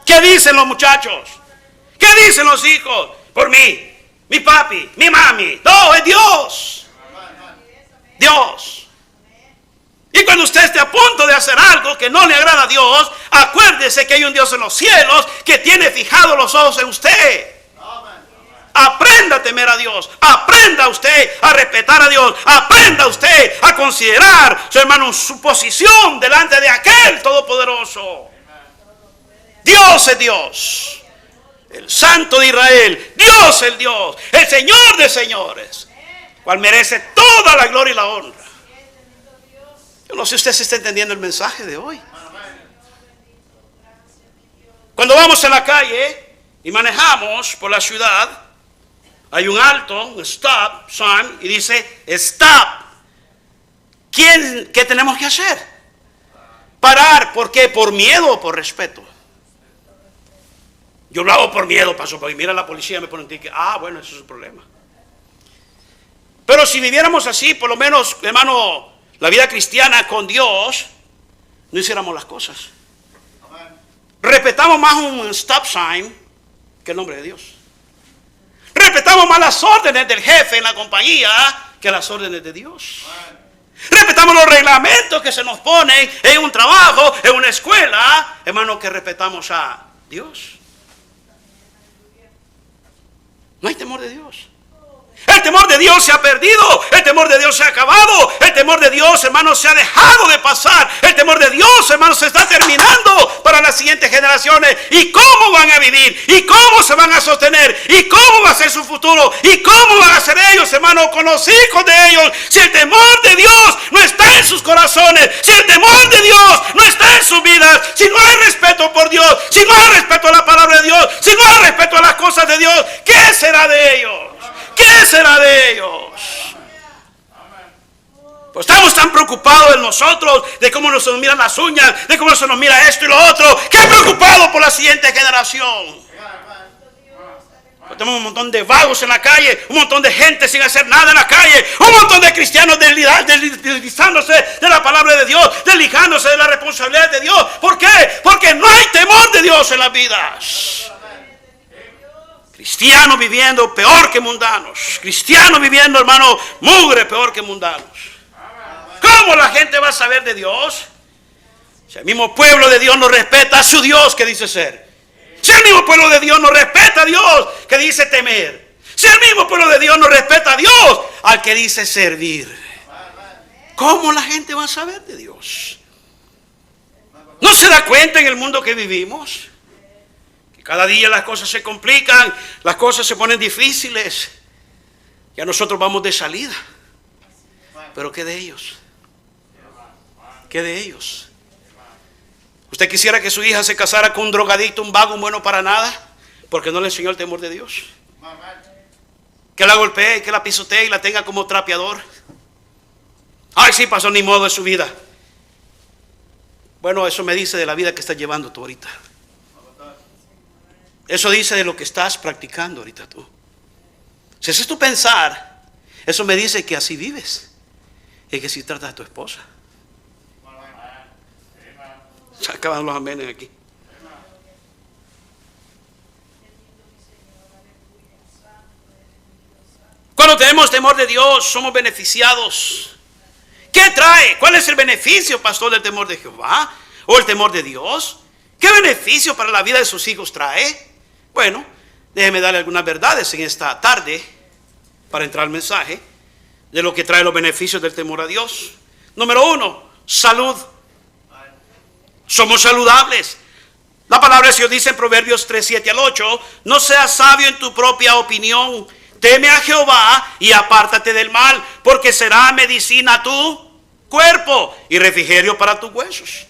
[SPEAKER 1] ¿Qué dicen los muchachos? ¿Qué dicen los hijos? Por mí, mi papi, mi mami. No, es Dios. Dios. Y cuando usted esté a punto de hacer algo que no le agrada a Dios, acuérdese que hay un Dios en los cielos que tiene fijados los ojos en usted. Aprenda a temer a Dios. Aprenda usted a respetar a Dios. Aprenda usted a considerar, su hermano, su posición delante de aquel Todopoderoso. Dios es Dios. El Santo de Israel. Dios el Dios. El Señor de señores. Cual merece toda la gloria y la honra. Yo no sé si usted se está entendiendo el mensaje de hoy. Cuando vamos a la calle y manejamos por la ciudad, hay un alto, un stop sign, y dice stop. ¿Qué tenemos que hacer? Parar. ¿Por qué? ¿Por miedo o por respeto? Yo lo hago por miedo, pasó, porque mira la policía me pone un ticket. Bueno, eso es el problema. Pero si viviéramos así, por lo menos, hermano, la vida cristiana con Dios, no hiciéramos las cosas. Respetamos más un stop sign que el nombre de Dios. Respetamos más las órdenes del jefe en la compañía que las órdenes de Dios. Respetamos los reglamentos que se nos ponen en un trabajo, en una escuela, hermano, que respetamos a Dios. No hay temor de Dios. El temor de Dios se ha perdido, el temor de Dios se ha acabado, el temor de Dios, hermano, se ha dejado de pasar, el temor de Dios, hermano, se está terminando para las siguientes generaciones. ¿Y cómo van a vivir? ¿Y cómo se van a sostener? ¿Y cómo va a ser su futuro? ¿Y cómo van a ser ellos, hermano, con los hijos de ellos? Si el temor de Dios no está en sus corazones, si el temor de Dios no está en sus vidas, si no hay respeto por Dios, si no hay respeto a la palabra de Dios, si no hay respeto a las cosas de Dios, ¿qué será de ellos? ¿Qué será de ellos? Pues estamos tan preocupados en nosotros de cómo nos miran las uñas, de cómo se nos mira esto y lo otro. ¡Qué preocupado por la siguiente generación! Tenemos un montón de vagos en la calle, un montón de gente sin hacer nada en la calle, un montón de cristianos deslizándose de la palabra de Dios, deslijándose de la responsabilidad de Dios. ¿Por qué? Porque no hay temor de Dios en las vidas. Cristianos viviendo peor que mundanos. Cristianos viviendo, hermano, mugre peor que mundanos. ¿Cómo la gente va a saber de Dios? Si el mismo pueblo de Dios no respeta a su Dios que dice ser. Si el mismo pueblo de Dios no respeta a Dios que dice temer. Si el mismo pueblo de Dios no respeta a Dios al que dice servir. ¿Cómo la gente va a saber de Dios? ¿No se da cuenta en el mundo que vivimos? Que cada día las cosas se complican, las cosas se ponen difíciles. Ya nosotros vamos de salida. Pero ¿qué de ellos? ¿Qué de ellos? ¿Usted quisiera que su hija se casara con un drogadicto, un vago, un bueno para nada? Porque no le enseñó el temor de Dios. Que la golpee, que la pisotee y la tenga como trapeador. Ay, sí, pasó, ni modo de su vida. Bueno, eso me dice de la vida que estás llevando tú ahorita. Eso dice de lo que estás practicando ahorita tú. Si ese es tu pensar, eso me dice que así vives. Y que si tratas a tu esposa. Se acaban los amenes aquí. Cuando tenemos temor de Dios, somos beneficiados. ¿Qué trae? ¿Cuál es el beneficio, pastor, del temor de Jehová? ¿O el temor de Dios? ¿Qué beneficio para la vida de sus hijos trae? Bueno, déjeme darle algunas verdades en esta tarde para entrar al mensaje de lo que trae los beneficios del temor a Dios. Número 1, salud. Somos saludables. La palabra de Dios dice en Proverbios 3, 7 al 8, no seas sabio en tu propia opinión, teme a Jehová y apártate del mal, porque será medicina a tu cuerpo y refrigerio para tus huesos.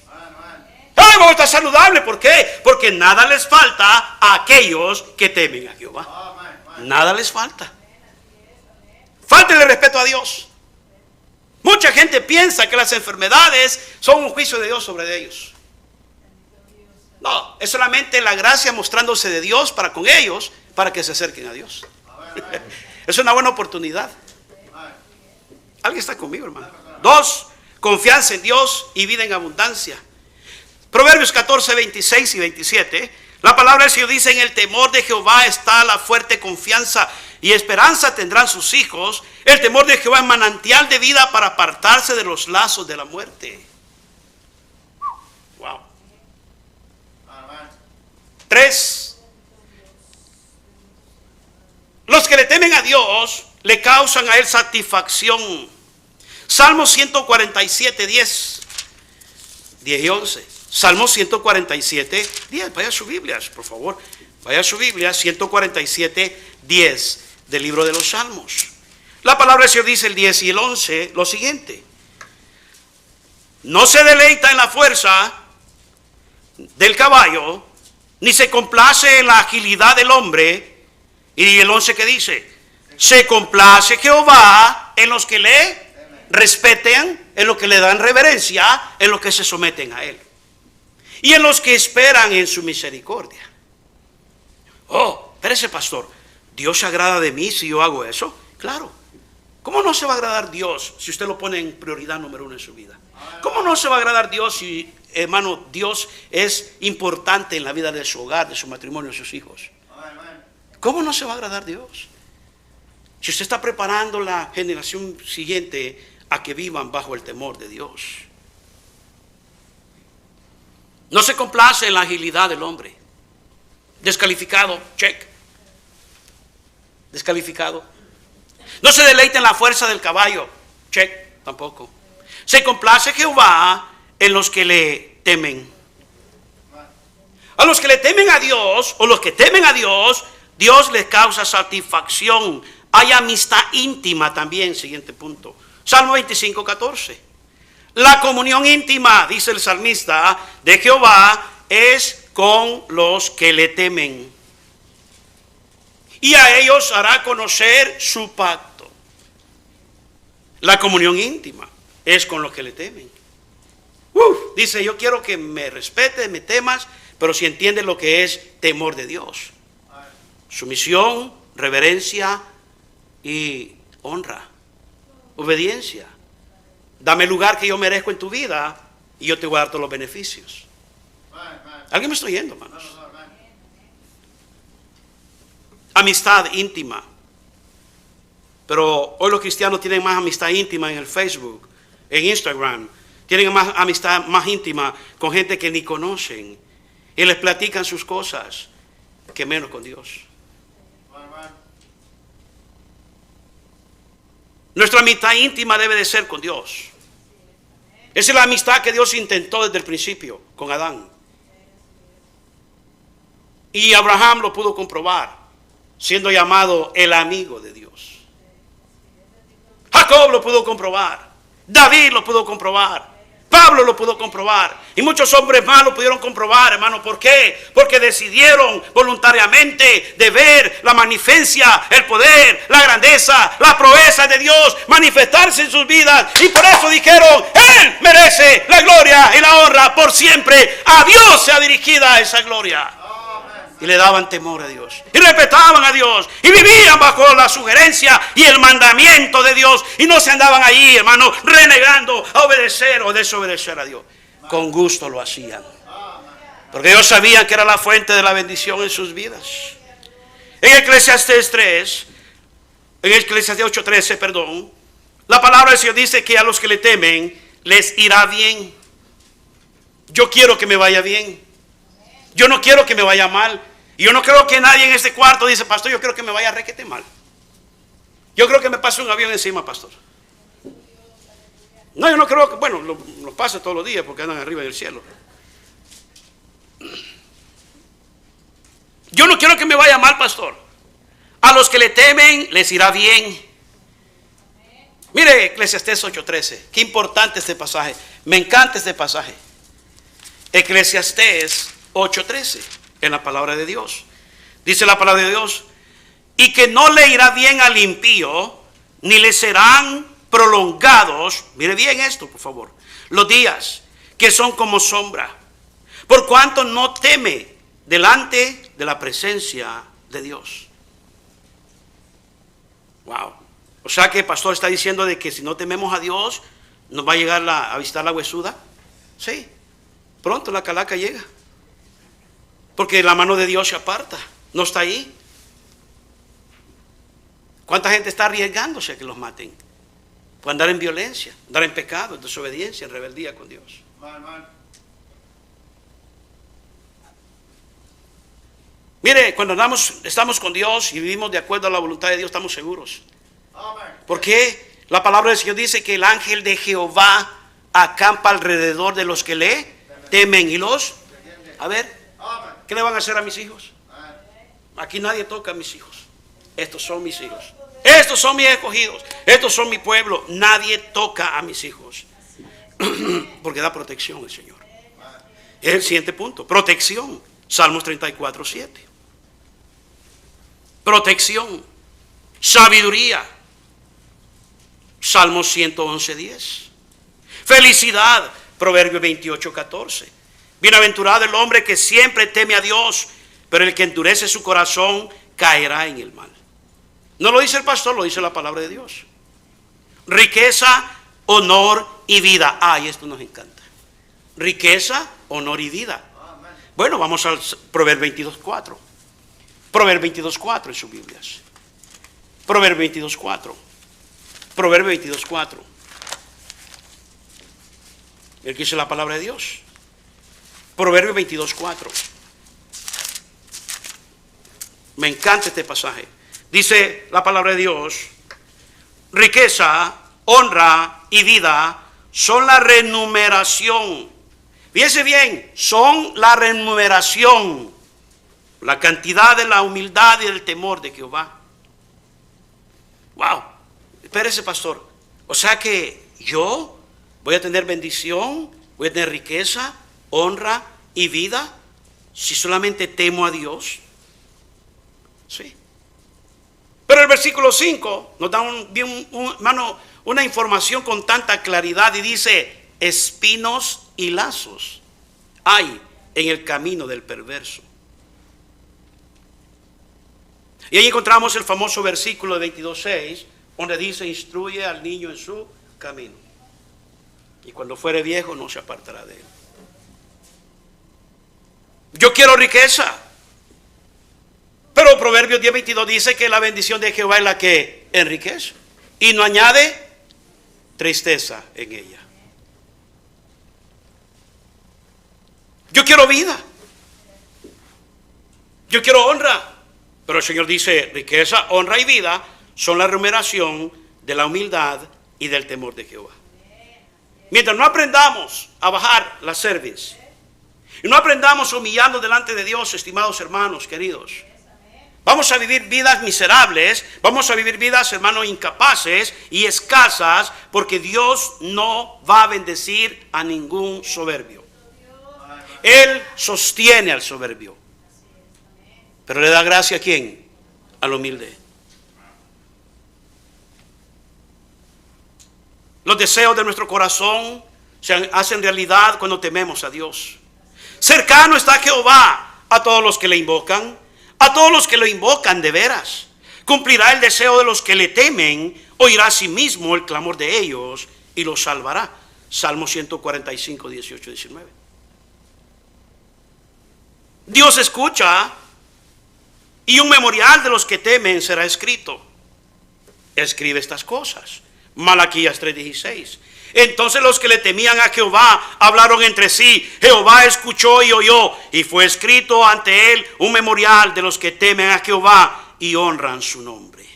[SPEAKER 1] Ay, vamos a estar saludable. ¿Por qué? Porque nada les falta a aquellos que temen a Jehová. Nada les falta. Fáltenle respeto a Dios. Mucha gente piensa que las enfermedades son un juicio de Dios sobre ellos. No, es solamente la gracia mostrándose de Dios para con ellos, para que se acerquen a Dios. Es una buena oportunidad. ¿Alguien está conmigo, hermano? 2, confianza en Dios y vida en abundancia. Proverbios 14, 26 y 27. La palabra del Señor dice: en el temor de Jehová está la fuerte confianza y esperanza tendrán sus hijos. El temor de Jehová es manantial de vida para apartarse de los lazos de la muerte. Wow. 3. Los que le temen a Dios le causan a él satisfacción. Salmo 147, 10 y 11. Salmo 147, 10. Vaya a su Biblia, por favor. Vaya a su Biblia, 147, 10 del libro de los Salmos. La palabra del Señor dice el 10 y el 11 lo siguiente: no se deleita en la fuerza del caballo, ni se complace en la agilidad del hombre. Y el 11 que dice: se complace Jehová en los que le respeten, en los que le dan reverencia, en los que se someten a él, y en los que esperan en su misericordia. Oh, espérese, pastor, ¿Dios se agrada de mí si yo hago eso? Claro. ¿Cómo no se va a agradar Dios si usted lo pone en prioridad número 1 en su vida? ¿Cómo no se va a agradar Dios si, hermano, Dios es importante en la vida de su hogar, de su matrimonio, de sus hijos? ¿Cómo no se va a agradar Dios? Si usted está preparando la generación siguiente a que vivan bajo el temor de Dios. No se complace en la agilidad del hombre. Descalificado, check. Descalificado. No se deleita en la fuerza del caballo, check, tampoco. Se complace Jehová en los que le temen. A los que le temen a Dios, o los que temen a Dios, Dios les causa satisfacción. Hay amistad íntima también, siguiente punto. Salmo 25, 14. La comunión íntima, dice el salmista, de Jehová es con los que le temen, y a ellos hará conocer su pacto. La comunión íntima es con los que le temen. Dice: yo quiero que me respetes, me temas, pero si entiendes lo que es temor de Dios. Sumisión, reverencia y honra. Obediencia. Dame el lugar que yo merezco en tu vida y yo te voy a dar todos los beneficios. ¿Alguien me está oyendo, hermanos? Amistad íntima. Pero hoy los cristianos tienen más amistad íntima en el Facebook, en Instagram. Tienen más amistad más íntima con gente que ni conocen. Y les platican sus cosas, que menos con Dios. Nuestra amistad íntima debe de ser con Dios. Esa es la amistad que Dios intentó desde el principio con Adán. Y Abraham lo pudo comprobar, siendo llamado el amigo de Dios. Jacob lo pudo comprobar. David lo pudo comprobar. Pablo lo pudo comprobar. Y muchos hombres más lo pudieron comprobar, hermano. ¿Por qué? Porque decidieron voluntariamente de ver la magnificencia, el poder, la grandeza, la proeza de Dios manifestarse en sus vidas. Y por eso dijeron: Él merece la gloria y la honra por siempre. A Dios sea dirigida esa gloria. Y le daban temor a Dios, y respetaban a Dios, y vivían bajo la sugerencia y el mandamiento de Dios, y no se andaban ahí, hermano, renegando a obedecer o desobedecer a Dios. Con gusto lo hacían, porque ellos sabían que era la fuente de la bendición en sus vidas. En Eclesiastés 8:13, perdón, la palabra del Señor dice que a los que le temen les irá bien. Yo quiero que me vaya bien. Yo no quiero que me vaya mal. Y yo no creo que nadie en este cuarto dice: pastor, yo creo que me vaya requete mal. Yo creo que me pase un avión encima, pastor. No, yo no creo que, bueno, lo pasa todos los días porque andan arriba en el cielo. Yo no quiero que me vaya mal, pastor. A los que le temen les irá bien. Mire Eclesiastés 8:13. Qué importante este pasaje. Me encanta este pasaje. Eclesiastés 8:13, en la palabra de Dios. Dice la palabra de Dios: y que no le irá bien al impío, ni le serán prolongados, mire bien esto por favor, los días que son como sombra, por cuanto no teme delante de la presencia de Dios. Wow. O sea que el pastor está diciendo de que si no tememos a Dios, nos va a llegar a visitar la huesuda. Sí, pronto la calaca llega. Porque la mano de Dios se aparta, no está ahí. ¿Cuánta gente está arriesgándose a que los maten? Por andar en violencia, andar en pecado, en desobediencia, en rebeldía con Dios. Mire, cuando estamos con Dios y vivimos de acuerdo a la voluntad de Dios, estamos seguros. Porque la palabra del Señor dice que el ángel de Jehová acampa alrededor de los que le temen y los... A ver, ¿qué le van a hacer a mis hijos? Aquí nadie toca a mis hijos. Estos son mis hijos. Estos son mis escogidos. Estos son mi pueblo. Nadie toca a mis hijos. Porque da protección el Señor. Es el siguiente punto. Protección. Salmos 34:7. Protección. Sabiduría. Salmos 111:10. Felicidad. Proverbios 28:14. Bienaventurado el hombre que siempre teme a Dios, pero el que endurece su corazón caerá en el mal. No lo dice el pastor, lo dice la palabra de Dios. Riqueza, honor y vida. Ay, esto nos encanta. Riqueza, honor y vida. Bueno, vamos al Proverbio 22:4. Proverbio 22:4 en sus Biblias. Proverbio 22:4. Proverbio 22:4. El que dice la palabra de Dios. Proverbio 22:4. Me encanta este pasaje. Dice la palabra de Dios: riqueza, honra y vida son la remuneración. Fíjense bien, son la remuneración, la cantidad de la humildad y del temor de Jehová. Wow, espérese, pastor. O sea que yo voy a tener bendición, voy a tener riqueza, honra y vida si solamente temo a Dios. Sí. Pero el versículo 5 nos da una información con tanta claridad y dice: espinos y lazos hay en el camino del perverso. Y ahí encontramos el famoso versículo de 22:6, donde dice: instruye al niño en su camino, y cuando fuere viejo no se apartará de él. Yo quiero riqueza, pero Proverbios 10:22 dice que la bendición de Jehová es la que enriquece y no añade tristeza en ella. Yo quiero vida, yo quiero honra, pero el Señor dice: riqueza, honra y vida son la remuneración de la humildad y del temor de Jehová. Mientras no aprendamos a bajar la cerviz y no aprendamos a humillarnos delante de Dios, estimados hermanos queridos, vamos a vivir vidas miserables, vamos a vivir vidas, hermanos, incapaces y escasas, porque Dios no va a bendecir a ningún soberbio. Él sostiene al soberbio, pero le da gracia ¿a quién? Al humilde. Los deseos de nuestro corazón se hacen realidad cuando tememos a Dios. Cercano está Jehová a todos los que le invocan, a todos los que lo invocan de veras. Cumplirá el deseo de los que le temen, oirá a sí mismo el clamor de ellos y los salvará. Salmo 145, 18, 19. Dios escucha, y un memorial de los que temen será escrito. Escribe estas cosas. Malaquías 3:16. Entonces los que le temían a Jehová hablaron entre sí. Jehová escuchó y oyó, y fue escrito ante él un memorial de los que temen a Jehová y honran su nombre.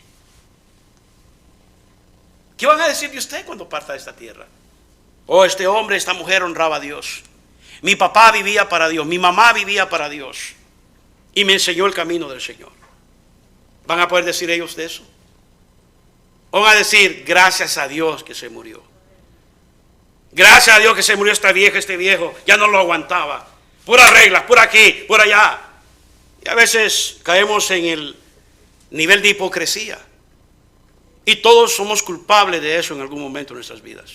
[SPEAKER 1] ¿Qué van a decir de usted cuando parta de esta tierra? Oh, este hombre, esta mujer honraba a Dios. Mi papá vivía para Dios, mi mamá vivía para Dios y me enseñó el camino del Señor. ¿Van a poder decir ellos de eso? O van a decir: gracias a Dios que se murió. Gracias a Dios que se murió esta vieja, este viejo, ya no lo aguantaba. Puras reglas, por aquí, por allá. Y a veces caemos en el nivel de hipocresía. Y todos somos culpables de eso en algún momento de nuestras vidas.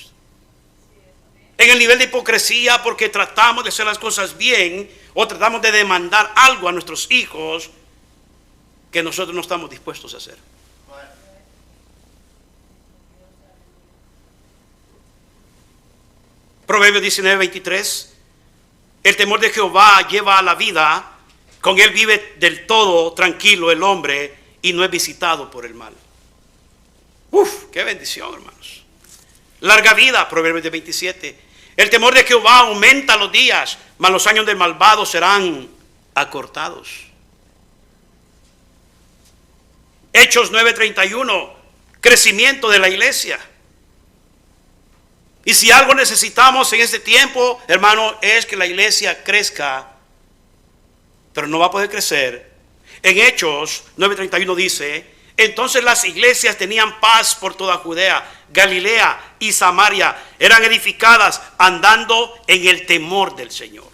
[SPEAKER 1] En el nivel de hipocresía porque tratamos de hacer las cosas bien o tratamos de demandar algo a nuestros hijos que nosotros no estamos dispuestos a hacer. Proverbios 19:23. El temor de Jehová lleva a la vida, con él vive del todo tranquilo el hombre y no es visitado por el mal. Uf, qué bendición, hermanos. Larga vida, Proverbios 27. El temor de Jehová aumenta los días, mas los años del malvado serán acortados. Hechos 9:31, crecimiento de la iglesia. Y si algo necesitamos en este tiempo, hermano, es que la iglesia crezca, pero no va a poder crecer. En Hechos 9:31 dice: entonces las iglesias tenían paz por toda Judea, Galilea y Samaria, eran edificadas andando en el temor del Señor.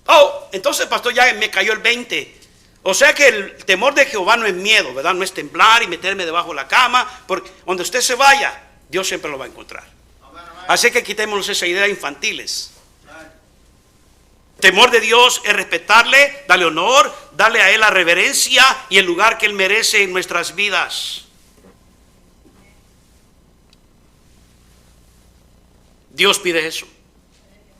[SPEAKER 1] Oh, entonces, pastor, ya me cayó el 20. O sea que el temor de Jehová no es miedo, ¿verdad? No es temblar y meterme debajo de la cama, porque donde usted se vaya, Dios siempre lo va a encontrar. Así que quitémonos esa idea infantiles. Temor de Dios es respetarle, darle honor, darle a Él la reverencia y el lugar que Él merece en nuestras vidas. Dios pide eso.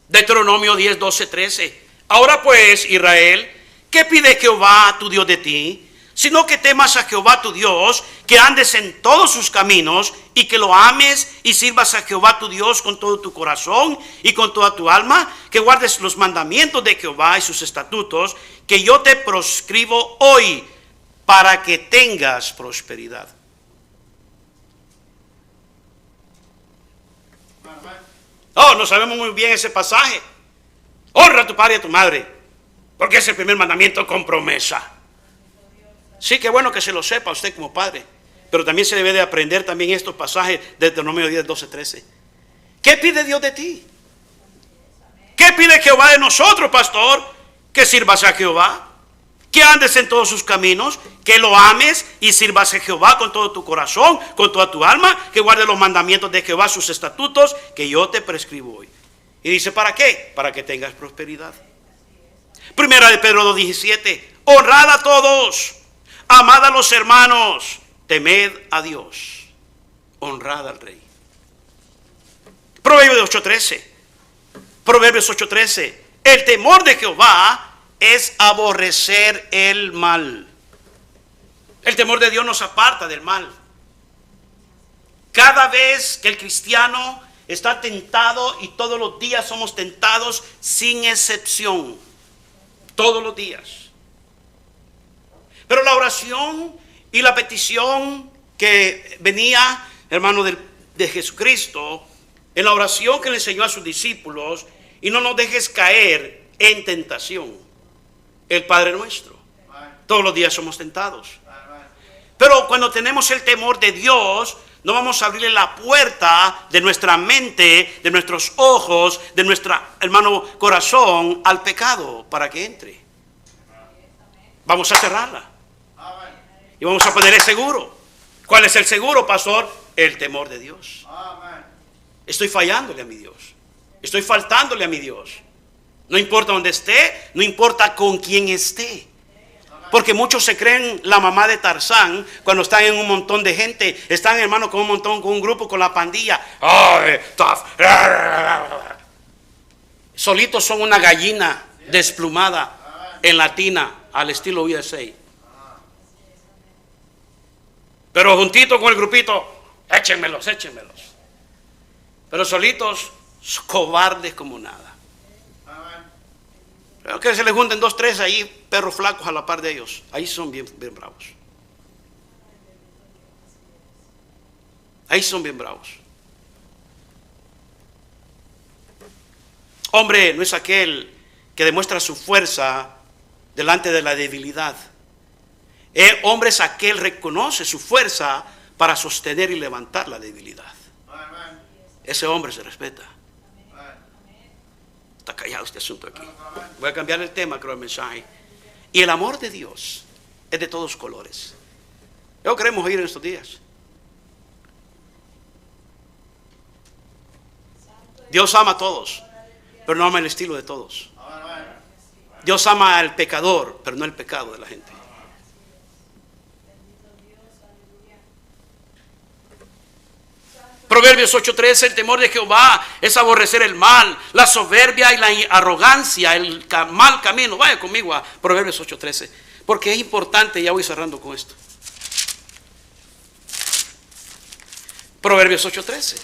[SPEAKER 1] Deuteronomio 10, 12, 13. Ahora pues, Israel, ¿qué pide Jehová tu Dios de ti? Sino que temas a Jehová tu Dios, que andes en todos sus caminos y que lo ames y sirvas a Jehová tu Dios con todo tu corazón y con toda tu alma, que guardes los mandamientos de Jehová y sus estatutos que yo te proscribo hoy para que tengas prosperidad. Oh, no sabemos muy bien ese pasaje. Honra a tu padre y a tu madre, porque es el primer mandamiento con promesa. Sí, qué bueno que se lo sepa usted como padre, pero también se debe de aprender también estos pasajes de Deuteronomio 10, 12, 13. ¿Qué pide Dios de ti? ¿Qué pide Jehová de nosotros, pastor? Que sirvas a Jehová, que andes en todos sus caminos, que lo ames y sirvas a Jehová con todo tu corazón, con toda tu alma, que guardes los mandamientos de Jehová, sus estatutos, que yo te prescribo hoy. Y dice, ¿para qué? Para que tengas prosperidad. Primera de Pedro 2:17. honrad a todos, amad a los hermanos, temed a Dios, honrad al rey. Proverbios 8:13. Proverbios 8:13. El temor de Jehová es aborrecer el mal. El temor de Dios nos aparta del mal. Cada vez que el cristiano está tentado, y todos los días somos tentados sin excepción, todos los días. Pero la oración y la petición que venía, hermano, de Jesucristo, en la oración que le enseñó a sus discípulos: y no nos dejes caer en tentación. El Padre nuestro. Todos los días somos tentados. Pero cuando tenemos el temor de Dios, no vamos a abrirle la puerta de nuestra mente, de nuestros ojos, de nuestro, hermano, corazón al pecado para que entre. Vamos a cerrarla. Y vamos a poner el seguro. ¿Cuál es el seguro, pastor? El temor de Dios. Estoy fallándole a mi Dios. Estoy faltándole a mi Dios. No importa dónde esté, no importa con quién esté. Porque muchos se creen la mamá de Tarzán cuando están en un montón de gente. Están, hermano, con un montón, con un grupo, con la pandilla. Solitos son una gallina desplumada en latina al estilo USA. Pero juntito con el grupito, échenmelos. Pero solitos, cobardes como nada. Pero que se les junten 2, 3 ahí, perros flacos a la par de ellos. Ahí son bien bravos. Ahí son bien bravos. Hombre no es aquel que demuestra su fuerza delante de la debilidad. El hombre es aquel que reconoce su fuerza para sostener y levantar la debilidad. Ese hombre se respeta. Está callado este asunto aquí. Voy a cambiar el tema, creo, el mensaje. Y el amor de Dios es de todos colores. Lo queremos oír en estos días. Dios ama a todos, pero no ama el estilo de todos. Dios ama al pecador, pero no el pecado de la gente. Proverbios 8:13, el temor de Jehová es aborrecer el mal, la soberbia y la arrogancia, el mal camino. Vaya conmigo a Proverbios 8:13, porque es importante. Ya voy cerrando con esto. Proverbios 8:13.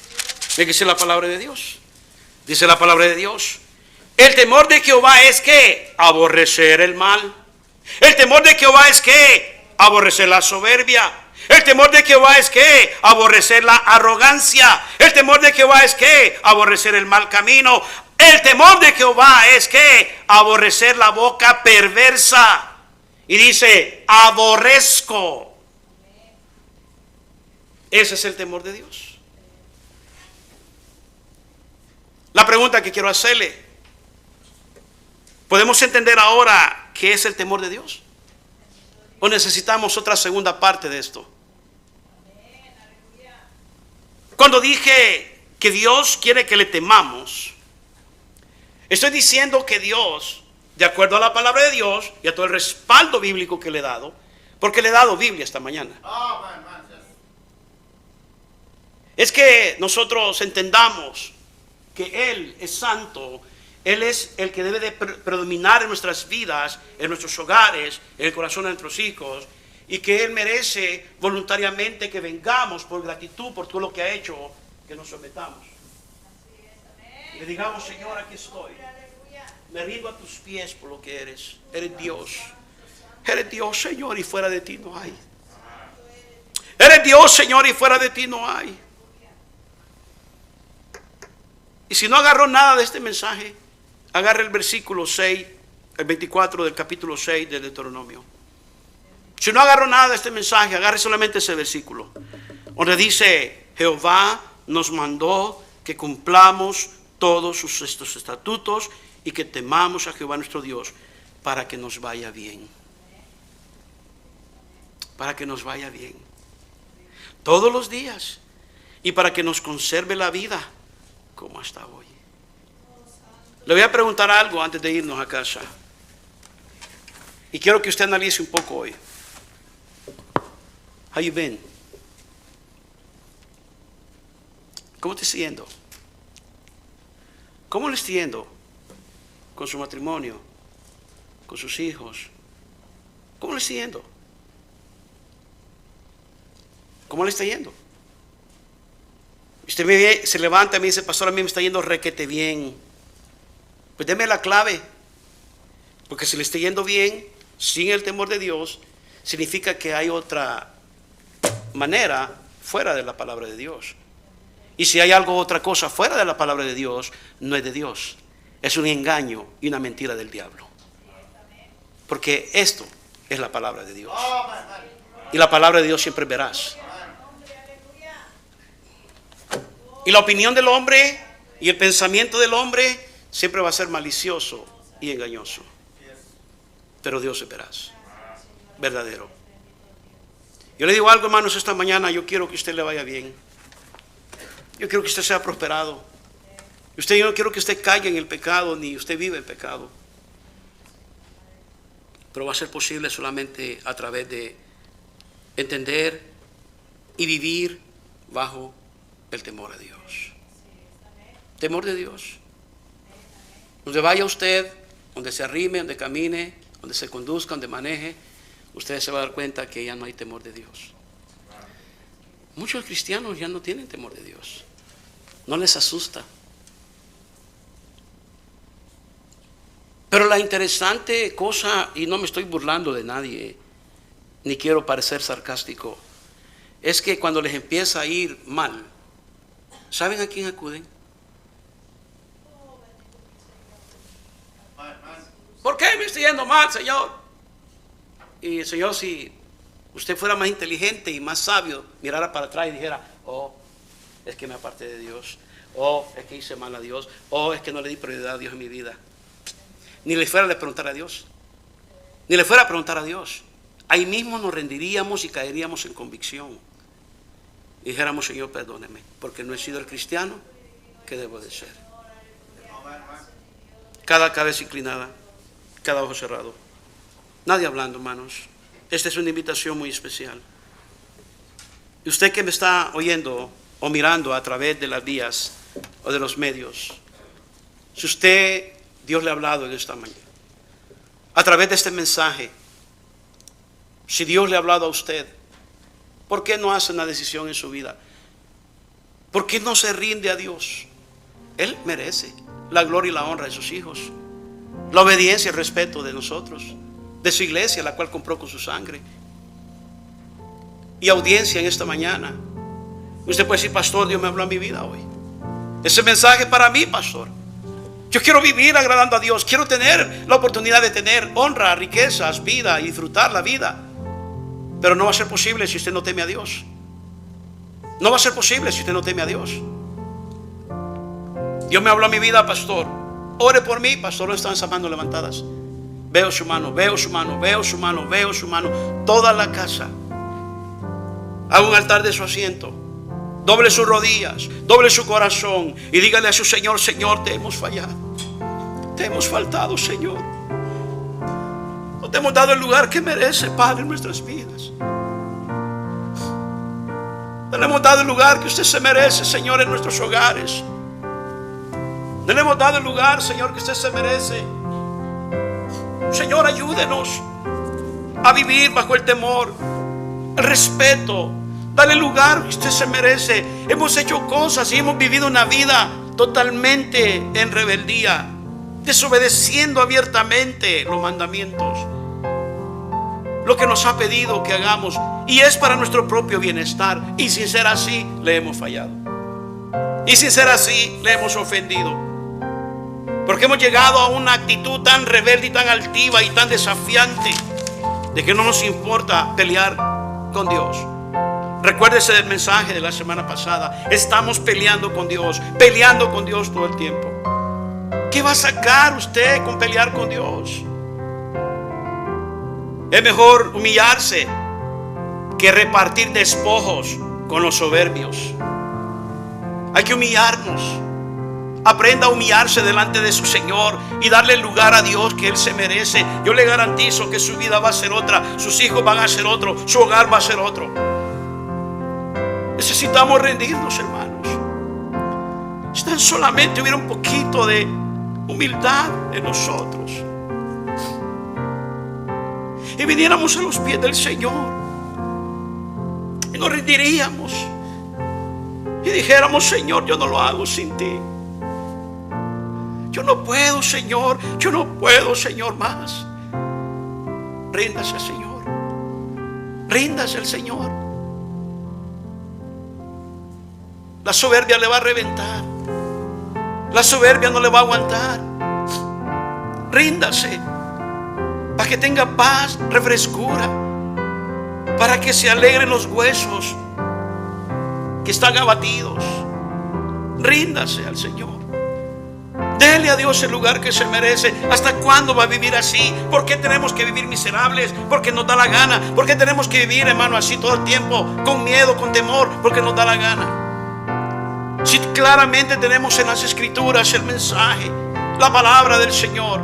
[SPEAKER 1] Ve que dice la palabra de Dios. Dice la palabra de Dios: el temor de Jehová es que aborrecer el mal. El temor de Jehová es que aborrecer la soberbia. El temor de Jehová es que aborrecer la arrogancia. El temor de Jehová es que aborrecer el mal camino. El temor de Jehová es que aborrecer la boca perversa. Y dice: aborrezco. Ese es el temor de Dios. La pregunta que quiero hacerle: ¿podemos entender ahora qué es el temor de Dios? ¿O necesitamos otra segunda parte de esto? Cuando dije que Dios quiere que le temamos, estoy diciendo que Dios, de acuerdo a la palabra de Dios y a todo el respaldo bíblico que le he dado, porque le he dado Biblia esta mañana, es que nosotros entendamos que Él es santo. Él es el que debe de predominar en nuestras vidas, en nuestros hogares, en el corazón de nuestros hijos, y que Él merece voluntariamente que vengamos por gratitud por todo lo que ha hecho, que nos sometamos. Le digamos: Señor, aquí estoy. Me rindo a tus pies por lo que eres. Eres Dios. Eres Dios, Señor, y fuera de ti no hay. Eres Dios, Señor, y fuera de ti no hay. Y si no agarró nada de este mensaje, agarre el versículo 6, el 24 del capítulo 6 de Deuteronomio. Si no agarró nada de este mensaje, agarre solamente ese versículo, donde dice: Jehová nos mandó que cumplamos todos estos estatutos y que temamos a Jehová nuestro Dios para que nos vaya bien. Para que nos vaya bien. Todos los días. Y para que nos conserve la vida como hasta hoy. Le voy a preguntar algo antes de irnos a casa. Y quiero que usted analice un poco hoy. How you been? ¿Cómo te está yendo? ¿Cómo le está yendo con su matrimonio, con sus hijos? ¿Cómo le está yendo? ¿Cómo le está yendo? Usted se levanta y me dice, pastor, a mí me está yendo requete bien. Pues deme la clave. Porque si le está yendo bien, sin el temor de Dios, significa que hay otra manera fuera de la palabra de Dios. Y si hay otra cosa fuera de la palabra de Dios, no es de Dios. Es un engaño y una mentira del diablo. Porque esto es la palabra de Dios. Y la palabra de Dios siempre es veraz. Y la opinión del hombre y el pensamiento del hombre siempre va a ser malicioso y engañoso. Pero Dios es veraz, verdadero. Yo le digo algo, hermanos, esta mañana. Yo quiero que usted le vaya bien. Yo quiero que usted sea prosperado. Yo no quiero que usted caiga en el pecado, ni usted vive el pecado. Pero va a ser posible solamente a través de entender y vivir bajo el temor a Dios. Temor de Dios. Donde vaya usted, donde se arrime, donde camine, donde se conduzca, donde maneje, usted se va a dar cuenta que ya no hay temor de Dios. Muchos cristianos ya no tienen temor de Dios. No les asusta. Pero la interesante cosa, y no me estoy burlando de nadie, ni quiero parecer sarcástico, es que cuando les empieza a ir mal, ¿saben a quién acuden? ¿Por qué me está yendo mal, Señor? Y el Señor, si usted fuera más inteligente y más sabio, mirara para atrás y dijera, oh, es que me aparté de Dios, oh, es que hice mal a Dios, oh, es que no le di prioridad a Dios en mi vida. Ni le fuera a preguntar a Dios, ni le fuera a preguntar a Dios. Ahí mismo nos rendiríamos y caeríamos en convicción. Y dijéramos, Señor, perdóneme, porque no he sido el cristiano que debo de ser. Cada cabeza inclinada, cada ojo cerrado. Nadie hablando, hermanos. Esta es una invitación muy especial. Y usted que me está oyendo o mirando a través de las vías o de los medios, si usted, Dios le ha hablado en esta mañana, a través de este mensaje, si Dios le ha hablado a usted, ¿por qué no hace una decisión en su vida? ¿Por qué no se rinde a Dios? Él merece la gloria y la honra de sus hijos, la obediencia y el respeto de nosotros, de su iglesia, la cual compró con su sangre. Y audiencia en esta mañana. Usted puede decir, pastor, Dios me habló a mi vida hoy. Ese mensaje para mí, pastor. Yo quiero vivir agradando a Dios. Quiero tener la oportunidad de tener honra, riquezas, vida y disfrutar la vida. Pero no va a ser posible si usted no teme a Dios. No va a ser posible si usted no teme a Dios. Dios me habló a mi vida, pastor. Ore por mí, pastor. No están esas manos levantadas. Veo su mano, veo su mano, veo su mano, veo su mano. Toda la casa. Haga un altar de su asiento. Doble sus rodillas, doble su corazón y dígale a su Señor, Señor, te hemos fallado. Te hemos faltado, Señor. No te hemos dado el lugar que merece, Padre, en nuestras vidas. No le hemos dado el lugar que usted se merece, Señor, en nuestros hogares. No le hemos dado el lugar, Señor, que usted se merece. Señor, ayúdenos a vivir bajo el temor, el respeto. Dale el lugar que usted se merece. Hemos hecho cosas y hemos vivido una vida totalmente en rebeldía, desobedeciendo abiertamente los mandamientos, lo que nos ha pedido que hagamos, y es para nuestro propio bienestar. Y sin ser así, le hemos fallado. Y sin ser así, le hemos ofendido. Porque hemos llegado a una actitud tan rebelde y tan altiva y tan desafiante de que no nos importa pelear con Dios. Recuérdese del mensaje de la semana pasada. Estamos peleando con Dios todo el tiempo. ¿Qué va a sacar usted con pelear con Dios? Es mejor humillarse que repartir despojos con los soberbios. Hay que humillarnos. Aprenda a humillarse delante de su Señor y darle el lugar a Dios que Él se merece. Yo le garantizo que su vida va a ser otra, sus hijos van a ser otro, su hogar va a ser otro. Necesitamos rendirnos, hermanos. Si tan solamente hubiera un poquito de humildad en nosotros y viniéramos a los pies del Señor y nos rendiríamos y dijéramos: Señor, yo no lo hago sin ti. Yo no puedo, Señor. Yo no puedo, Señor, más. Ríndase al Señor. Ríndase al Señor. La soberbia le va a reventar. La soberbia no le va a aguantar. Ríndase para que tenga paz, refrescura, para que se alegren los huesos que están abatidos. Ríndase al Señor. Dele a Dios el lugar que se merece. ¿Hasta cuándo va a vivir así? ¿Por qué tenemos que vivir miserables? Porque nos da la gana. ¿Por qué tenemos que vivir, hermano, así todo el tiempo? Con miedo, con temor, porque nos da la gana. Si claramente tenemos en las Escrituras el mensaje, la palabra del Señor,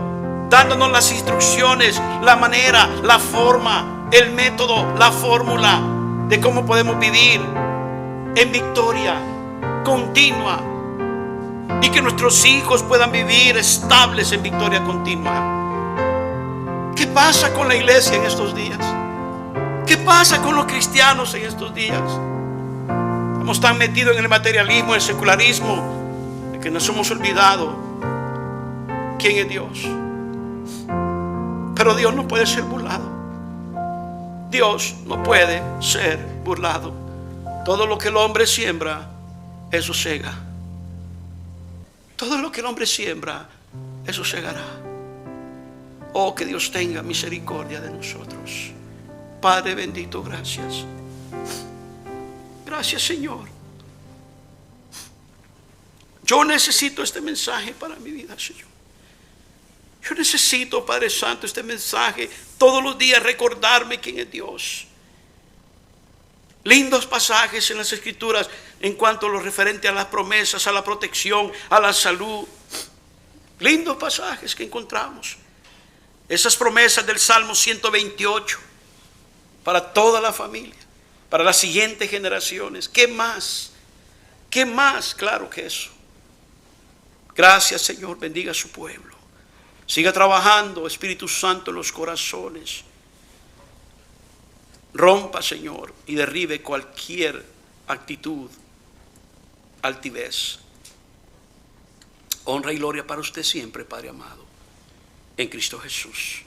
[SPEAKER 1] dándonos las instrucciones, la manera, la forma, el método, la fórmula de cómo podemos vivir en victoria continua, y que nuestros hijos puedan vivir estables en victoria continua. ¿Qué pasa con la iglesia en estos días? ¿Qué pasa con los cristianos en estos días? Estamos tan metidos en el materialismo, el secularismo, de que nos hemos olvidado quién es Dios. Pero Dios no puede ser burlado. Dios no puede ser burlado. Todo lo que el hombre siembra, eso sega. Todo lo que el hombre siembra, eso segará. Oh, que Dios tenga misericordia de nosotros. Padre bendito, gracias. Gracias, Señor. Yo necesito este mensaje para mi vida, Señor. Yo necesito, Padre Santo, este mensaje todos los días, recordarme quién es Dios. Lindos pasajes en las Escrituras en cuanto a lo referente a las promesas, a la protección, a la salud. Lindos pasajes que encontramos. Esas promesas del Salmo 128 para toda la familia, para las siguientes generaciones. ¿Qué más? ¿Qué más claro que eso? Gracias, Señor. Bendiga a su pueblo. Siga trabajando, Espíritu Santo, en los corazones. Rompa, Señor, y derribe cualquier actitud, altivez. Honra y gloria para usted siempre, Padre amado, en Cristo Jesús.